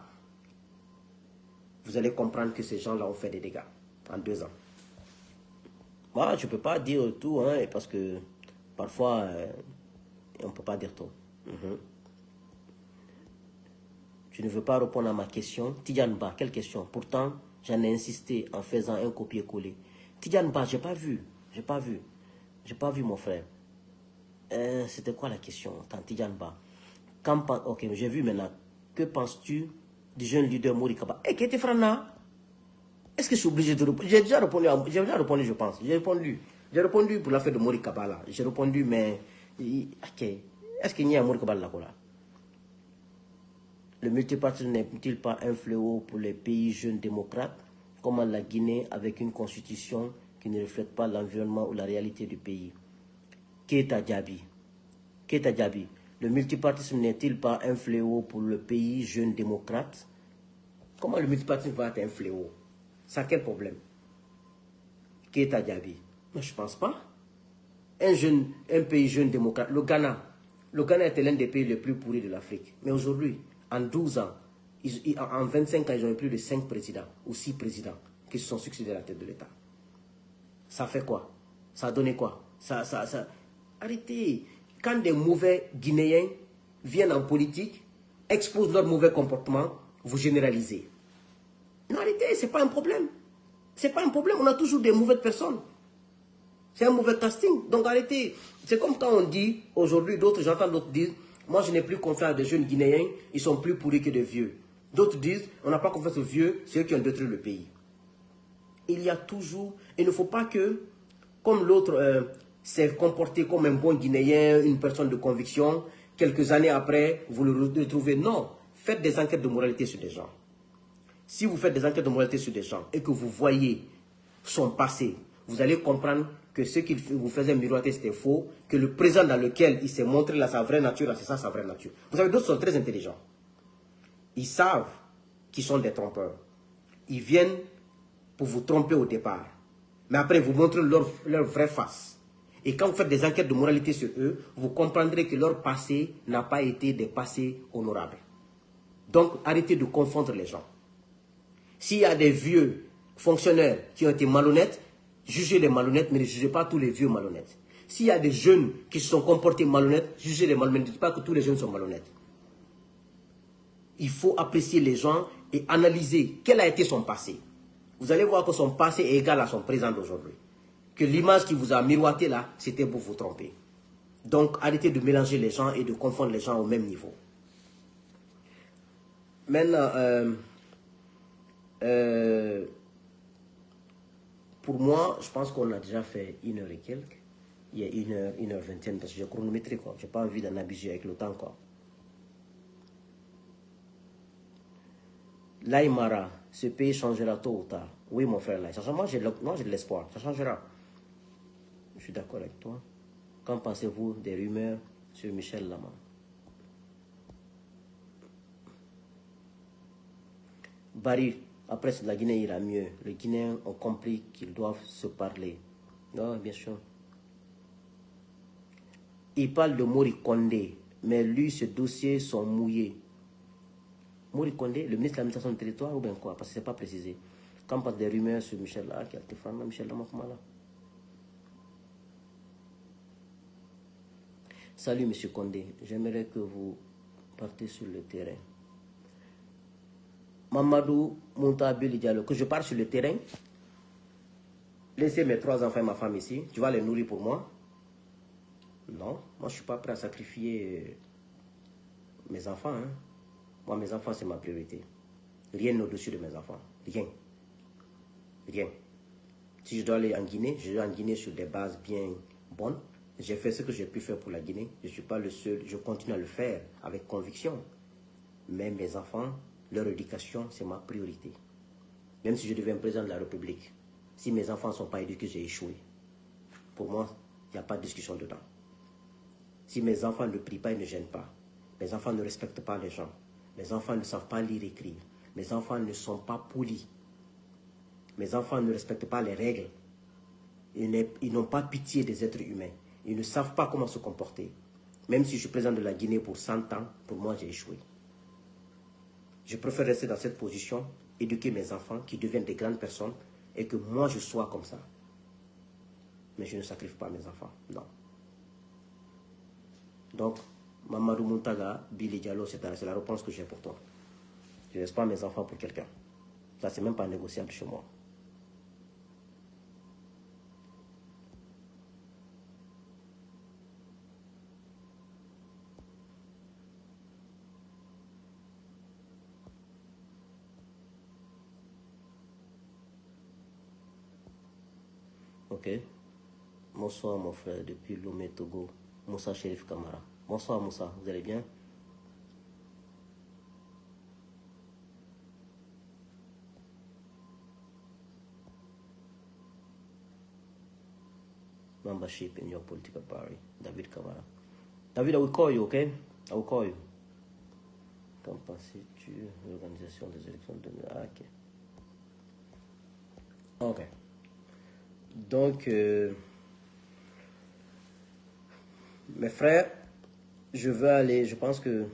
vous allez comprendre que ces gens-là ont fait des dégâts en 2 ans. Moi, je ne peux pas dire tout, hein, parce que parfois, on ne peut pas dire tout. Je ne veux pas répondre à ma question. Tidjane Ba, quelle question? Pourtant, j'en ai insisté en faisant un copier-coller. Tidjane Ba, je n'ai pas vu. J'ai pas vu. J'ai pas vu, mon frère. C'était quoi la question? Tidjane Ba. Ok, j'ai vu maintenant. Que penses-tu du jeune leader Mori Kaba? Qui était Frana? Est-ce que je suis obligé de répondre? J'ai déjà répondu, je pense. J'ai répondu pour l'affaire de Mori Kabala. J'ai répondu, mais... Ok. Est-ce qu'il y a un Mori Kabala là? Le multipartisme n'est-il pas un fléau pour les pays jeunes démocrates, comme la Guinée, avec une constitution qui ne reflète pas l'environnement ou la réalité du pays? Keita Djabi. Keita Djabi. Le multipartisme n'est-il pas un fléau pour le pays jeune démocrate? Comment le multipartisme va être un fléau? Ça, quel problème? Keita Djabi. Mais je ne pense pas. Un pays jeune démocrate, le Ghana. Le Ghana était l'un des pays les plus pourris de l'Afrique. Mais aujourd'hui, en 12 ans, en 25 ans, ils ont eu plus de 5 présidents ou 6 présidents qui se sont succédés à la tête de l'État. Ça fait quoi? Ça a donné quoi? Arrêtez. Quand des mauvais Guinéens viennent en politique, exposent leur mauvais comportement, vous généralisez. Non, arrêtez, ce n'est pas un problème. Ce n'est pas un problème, on a toujours des mauvaises personnes. C'est un mauvais casting. Donc arrêtez. C'est comme quand on dit, aujourd'hui, j'entends d'autres dire, moi je n'ai plus confiance à des jeunes Guinéens, ils sont plus pourris que des vieux. D'autres disent, on n'a pas confiance aux vieux, c'est eux qui ont détruit le pays. Il y a toujours, il ne faut pas que, comme l'autre s'est comporté comme un bon Guinéen, une personne de conviction, quelques années après, vous le retrouvez. Non, faites des enquêtes de moralité sur des gens. Si vous faites des enquêtes de moralité sur des gens et que vous voyez son passé, vous allez comprendre que ce qu'il vous faisait miroiter, c'était faux, que le présent dans lequel il s'est montré là, sa vraie nature, c'est ça sa vraie nature. Vous savez, d'autres sont très intelligents. Ils savent qu'ils sont des trompeurs. Ils viennent pour vous tromper au départ. Mais après, vous montrent leur vraie face. Et quand vous faites des enquêtes de moralité sur eux, vous comprendrez que leur passé n'a pas été des passés honorables. Donc, arrêtez de confondre les gens. S'il y a des vieux fonctionnaires qui ont été malhonnêtes, jugez les malhonnêtes, mais ne jugez pas tous les vieux malhonnêtes. S'il y a des jeunes qui se sont comportés malhonnêtes, jugez les malhonnêtes. Ne dites pas que tous les jeunes sont malhonnêtes. Il faut apprécier les gens et analyser quel a été son passé. Vous allez voir que son passé est égal à son présent d'aujourd'hui. Que l'image qui vous a miroité là, c'était pour vous tromper. Donc, arrêtez de mélanger les gens et de confondre les gens au même niveau. Maintenant, pour moi, je pense qu'on a déjà fait 1h et quelques. Il y a 1h20, parce que j'ai chronométré, quoi. Je n'ai pas envie d'en abuser avec le temps, quoi. L'Aïmara, ce pays changera tôt ou tard. Oui, mon frère, là. Moi, j'ai de l'espoir. Ça changera. Je suis d'accord avec toi. Qu'en pensez-vous des rumeurs sur Michel Lama? Barry, après la Guinée ira mieux. Les Guinéens ont compris qu'ils doivent se parler. Non, bien sûr. Il parle de Mori Kondé, mais lui, ce dossier sont mouillés. Mori Kondé, le ministre de l'administration du territoire ou bien quoi? Parce que ce n'est pas précisé. Quand on parle des rumeurs sur Michel Lama, qui a été fait, Michel Lama, comment là? Salut, monsieur Kondé. J'aimerais que vous partez sur le terrain. Mamadou Mountabil Diallo, que je parte sur le terrain, laisser mes 3 enfants et ma femme ici, tu vas les nourrir pour moi? Non, moi je ne suis pas prêt à sacrifier mes enfants. Hein. Moi, mes enfants, c'est ma priorité. Rien au-dessus de mes enfants. Rien. Rien. Si je dois aller en Guinée, je dois en Guinée sur des bases bien bonnes. J'ai fait ce que j'ai pu faire pour la Guinée. Je ne suis pas le seul. Je continue à le faire avec conviction. Mais mes enfants, leur éducation, c'est ma priorité. Même si je deviens président de la République, si mes enfants ne sont pas éduqués, j'ai échoué. Pour moi, il n'y a pas de discussion dedans. Si mes enfants ne prient pas, ils ne gênent pas. Mes enfants ne respectent pas les gens. Mes enfants ne savent pas lire et écrire. Mes enfants ne sont pas polis. Mes enfants ne respectent pas les règles. Ils n'ont pas pitié des êtres humains. Ils ne savent pas comment se comporter. Même si je suis président de la Guinée pour 100 ans, pour moi, j'ai échoué. Je préfère rester dans cette position, éduquer mes enfants qui deviennent des grandes personnes et que moi, je sois comme ça. Mais je ne sacrifie pas mes enfants, non. Donc, Mamadou Muntaga, Billy Diallo, c'est la réponse que j'ai pour toi. Je ne laisse pas mes enfants pour quelqu'un. Ça, c'est même pas négociable chez moi. Ok. Bonsoir mon frère depuis Lomé, Togo. Moussa Chérif Kamara. Bonsoir Moussa, vous allez bien? Membership in your political party. David Kamara. David, I will call you, okay? I will call you. Qu'en penses-tu de l'organisation des élections de... Ah, ok. Ok. Donc, mes frères, je veux aller, je pense que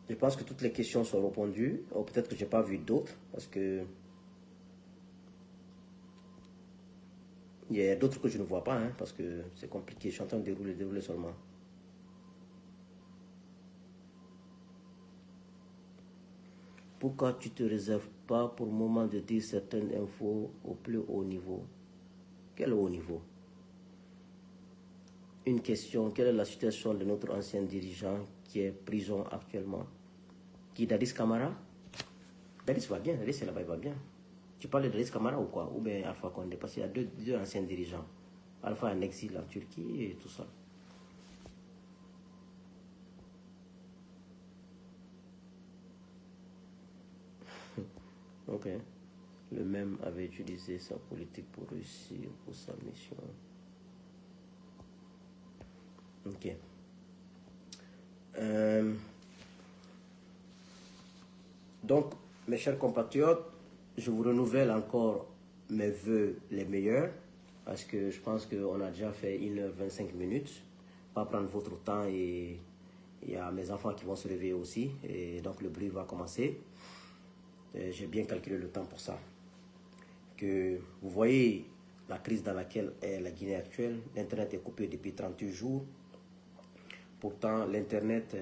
toutes les questions sont répondues. Ou peut-être que je n'ai pas vu d'autres, parce que il y a d'autres que je ne vois pas, hein, parce que c'est compliqué. Je suis en train de dérouler seulement. Pourquoi tu ne te réserves pas pour le moment de dire certaines infos au plus haut niveau? Quel haut niveau? Une question, quelle est la situation de notre ancien dirigeant qui est prison actuellement? Qui, Dadis Camara? Dadis va bien, Dadis là-bas, il va bien. Tu parles de Dadis Camara ou quoi? Ou bien Alpha Condé? Parce qu'il y a deux anciens dirigeants. Alpha en exil en Turquie et tout ça. Ok. Le même avait utilisé sa politique pour réussir pour sa mission. Ok. Donc, mes chers compatriotes, je vous renouvelle encore mes voeux les meilleurs parce que je pense qu'on a déjà fait 1h25 minutes. Pas prendre votre temps et il y a mes enfants qui vont se réveiller aussi et donc le bruit va commencer. J'ai bien calculé le temps pour ça. Que vous voyez la crise dans laquelle est la Guinée actuelle. L'Internet est coupé depuis 38 jours. Pourtant, l'Internet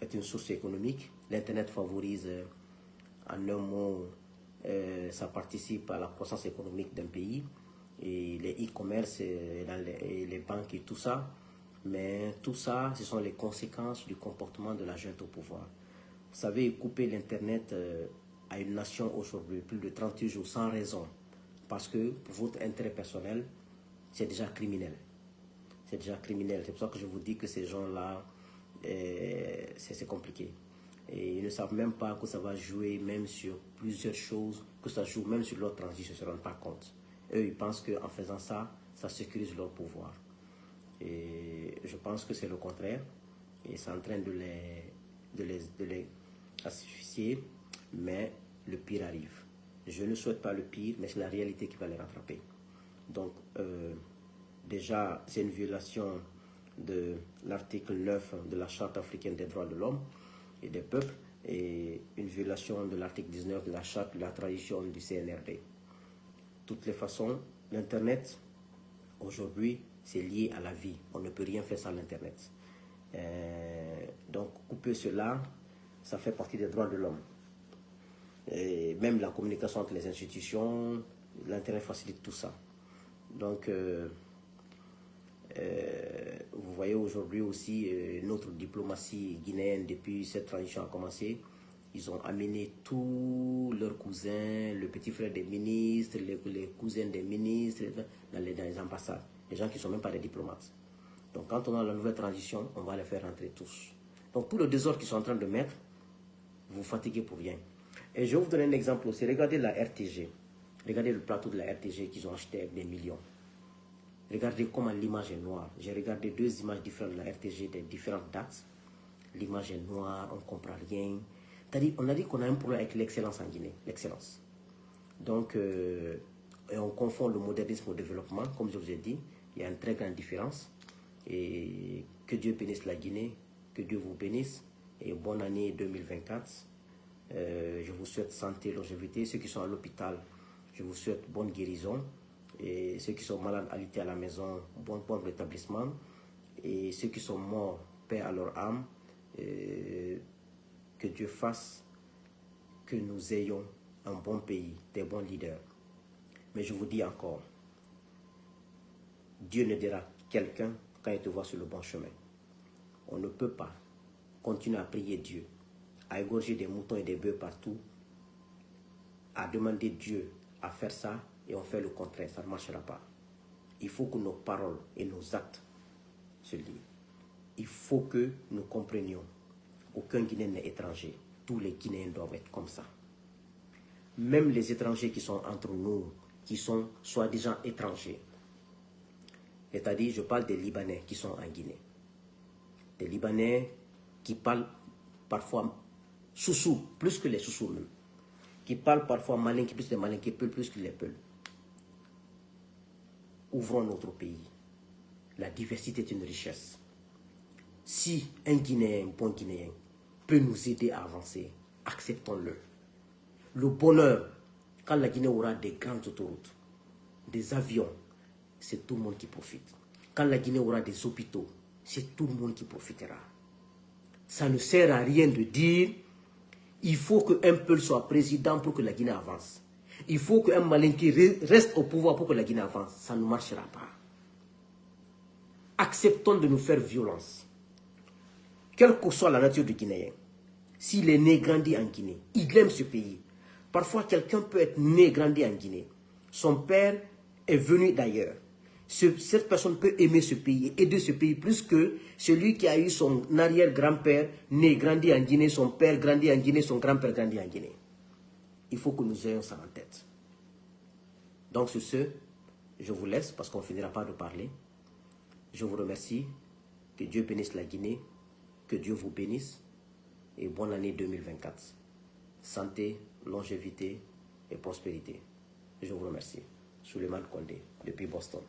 est une source économique. L'Internet favorise, en un mot, ça participe à la croissance économique d'un pays. Et les e-commerce et les banques et tout ça. Mais tout ça, ce sont les conséquences du comportement de la junte au pouvoir. Vous savez, couper l'Internet à une nation aujourd'hui, plus de 38 jours sans raison, parce que pour votre intérêt personnel, c'est déjà criminel. C'est déjà criminel. C'est pour ça que je vous dis que ces gens-là, c'est compliqué. Et ils ne savent même pas que ça va jouer même sur plusieurs choses, que ça joue même sur leur transition, ils ne se rendent pas compte. Eux, ils pensent qu'en faisant ça, ça sécurise leur pouvoir. Et je pense que c'est le contraire. Et c'est en train de les asphyxier, mais le pire arrive. Je ne souhaite pas le pire, mais c'est la réalité qui va les rattraper. Donc, déjà, c'est une violation de l'article 9 de la Charte africaine des droits de l'homme et des peuples et une violation de l'article 19 de la Charte de la tradition du CNRD. De toutes les façons, l'Internet, aujourd'hui, c'est lié à la vie. On ne peut rien faire sans l'Internet. Donc, couper cela, ça fait partie des droits de l'homme. Et même la communication entre les institutions, l'Internet facilite tout ça. Donc, vous voyez aujourd'hui aussi notre diplomatie guinéenne, depuis cette transition a commencé, ils ont amené tous leurs cousins, le petit frère des ministres, les cousins des ministres dans les ambassades. Des gens qui ne sont même pas des diplomates. Donc quand on a la nouvelle transition, on va les faire rentrer tous. Donc tout le désordre qu'ils sont en train de mettre, vous fatiguez pour rien. Et je vais vous donner un exemple aussi. Regardez la RTG. Regardez le plateau de la RTG qu'ils ont acheté avec des millions. Regardez comment l'image est noire. J'ai regardé deux images différentes de la RTG des différentes dates. L'image est noire, on ne comprend rien. On a dit qu'on a un problème avec l'excellence en Guinée. L'excellence. Donc, et on confond le modernisme au développement. Comme je vous ai dit, il y a une très grande différence. Et que Dieu bénisse la Guinée. Que Dieu vous bénisse. Et bonne année 2024. Je vous souhaite santé, longévité. Ceux qui sont à l'hôpital, je vous souhaite bonne guérison. Et ceux qui sont malades, alité à la maison, bon rétablissement. Et ceux qui sont morts, paix à leur âme. Que Dieu fasse que nous ayons un bon pays, des bons leaders. Mais je vous dis encore, Dieu ne dira quelqu'un quand il te voit sur le bon chemin. On ne peut pas continuer à prier Dieu, à égorger des moutons et des bœufs partout, à demander Dieu à faire ça et on fait le contraire, ça ne marchera pas. il faut que nos paroles et nos actes se lient. Il faut que nous comprenions. Aucun Guinéen n'est étranger. Tous les Guinéens doivent être comme ça. Même les étrangers qui sont entre nous, qui sont soi-disant étrangers. C'est-à-dire, je parle des Libanais qui sont en Guinée. Des Libanais qui parlent parfois Soussou, plus que les Soussous même. Qui parlent parfois Malinké, plus les Malinké, plus que les Peuls. Ouvrons notre pays. La diversité est une richesse. Si un Guinéen, un bon Guinéen, peut nous aider à avancer, acceptons-le. Le bonheur, quand la Guinée aura des grandes autoroutes, des avions, c'est tout le monde qui profite. Quand la Guinée aura des hôpitaux, c'est tout le monde qui profitera. Ça ne sert à rien de dire il faut qu'un Peul soit président pour que la Guinée avance. Il faut qu'un Malinké reste au pouvoir pour que la Guinée avance. Ça ne marchera pas. Acceptons de nous faire violence. Quelle que soit la nature du Guinéen, s'il est né, grandi en Guinée, il aime ce pays. Parfois, quelqu'un peut être né, grandi en Guinée. Son père est venu d'ailleurs. Cette personne peut aimer ce pays et aider ce pays plus que celui qui a eu son arrière-grand-père né, grandi en Guinée, son père grandi en Guinée, son grand-père grandi en Guinée. Il faut que nous ayons ça en tête. Donc sur ce, je vous laisse parce qu'on ne finira pas de parler. Je vous remercie. Que Dieu bénisse la Guinée. Que Dieu vous bénisse. Et bonne année 2024. Santé, longévité et prospérité. Je vous remercie. Souleymane Condé, depuis Boston.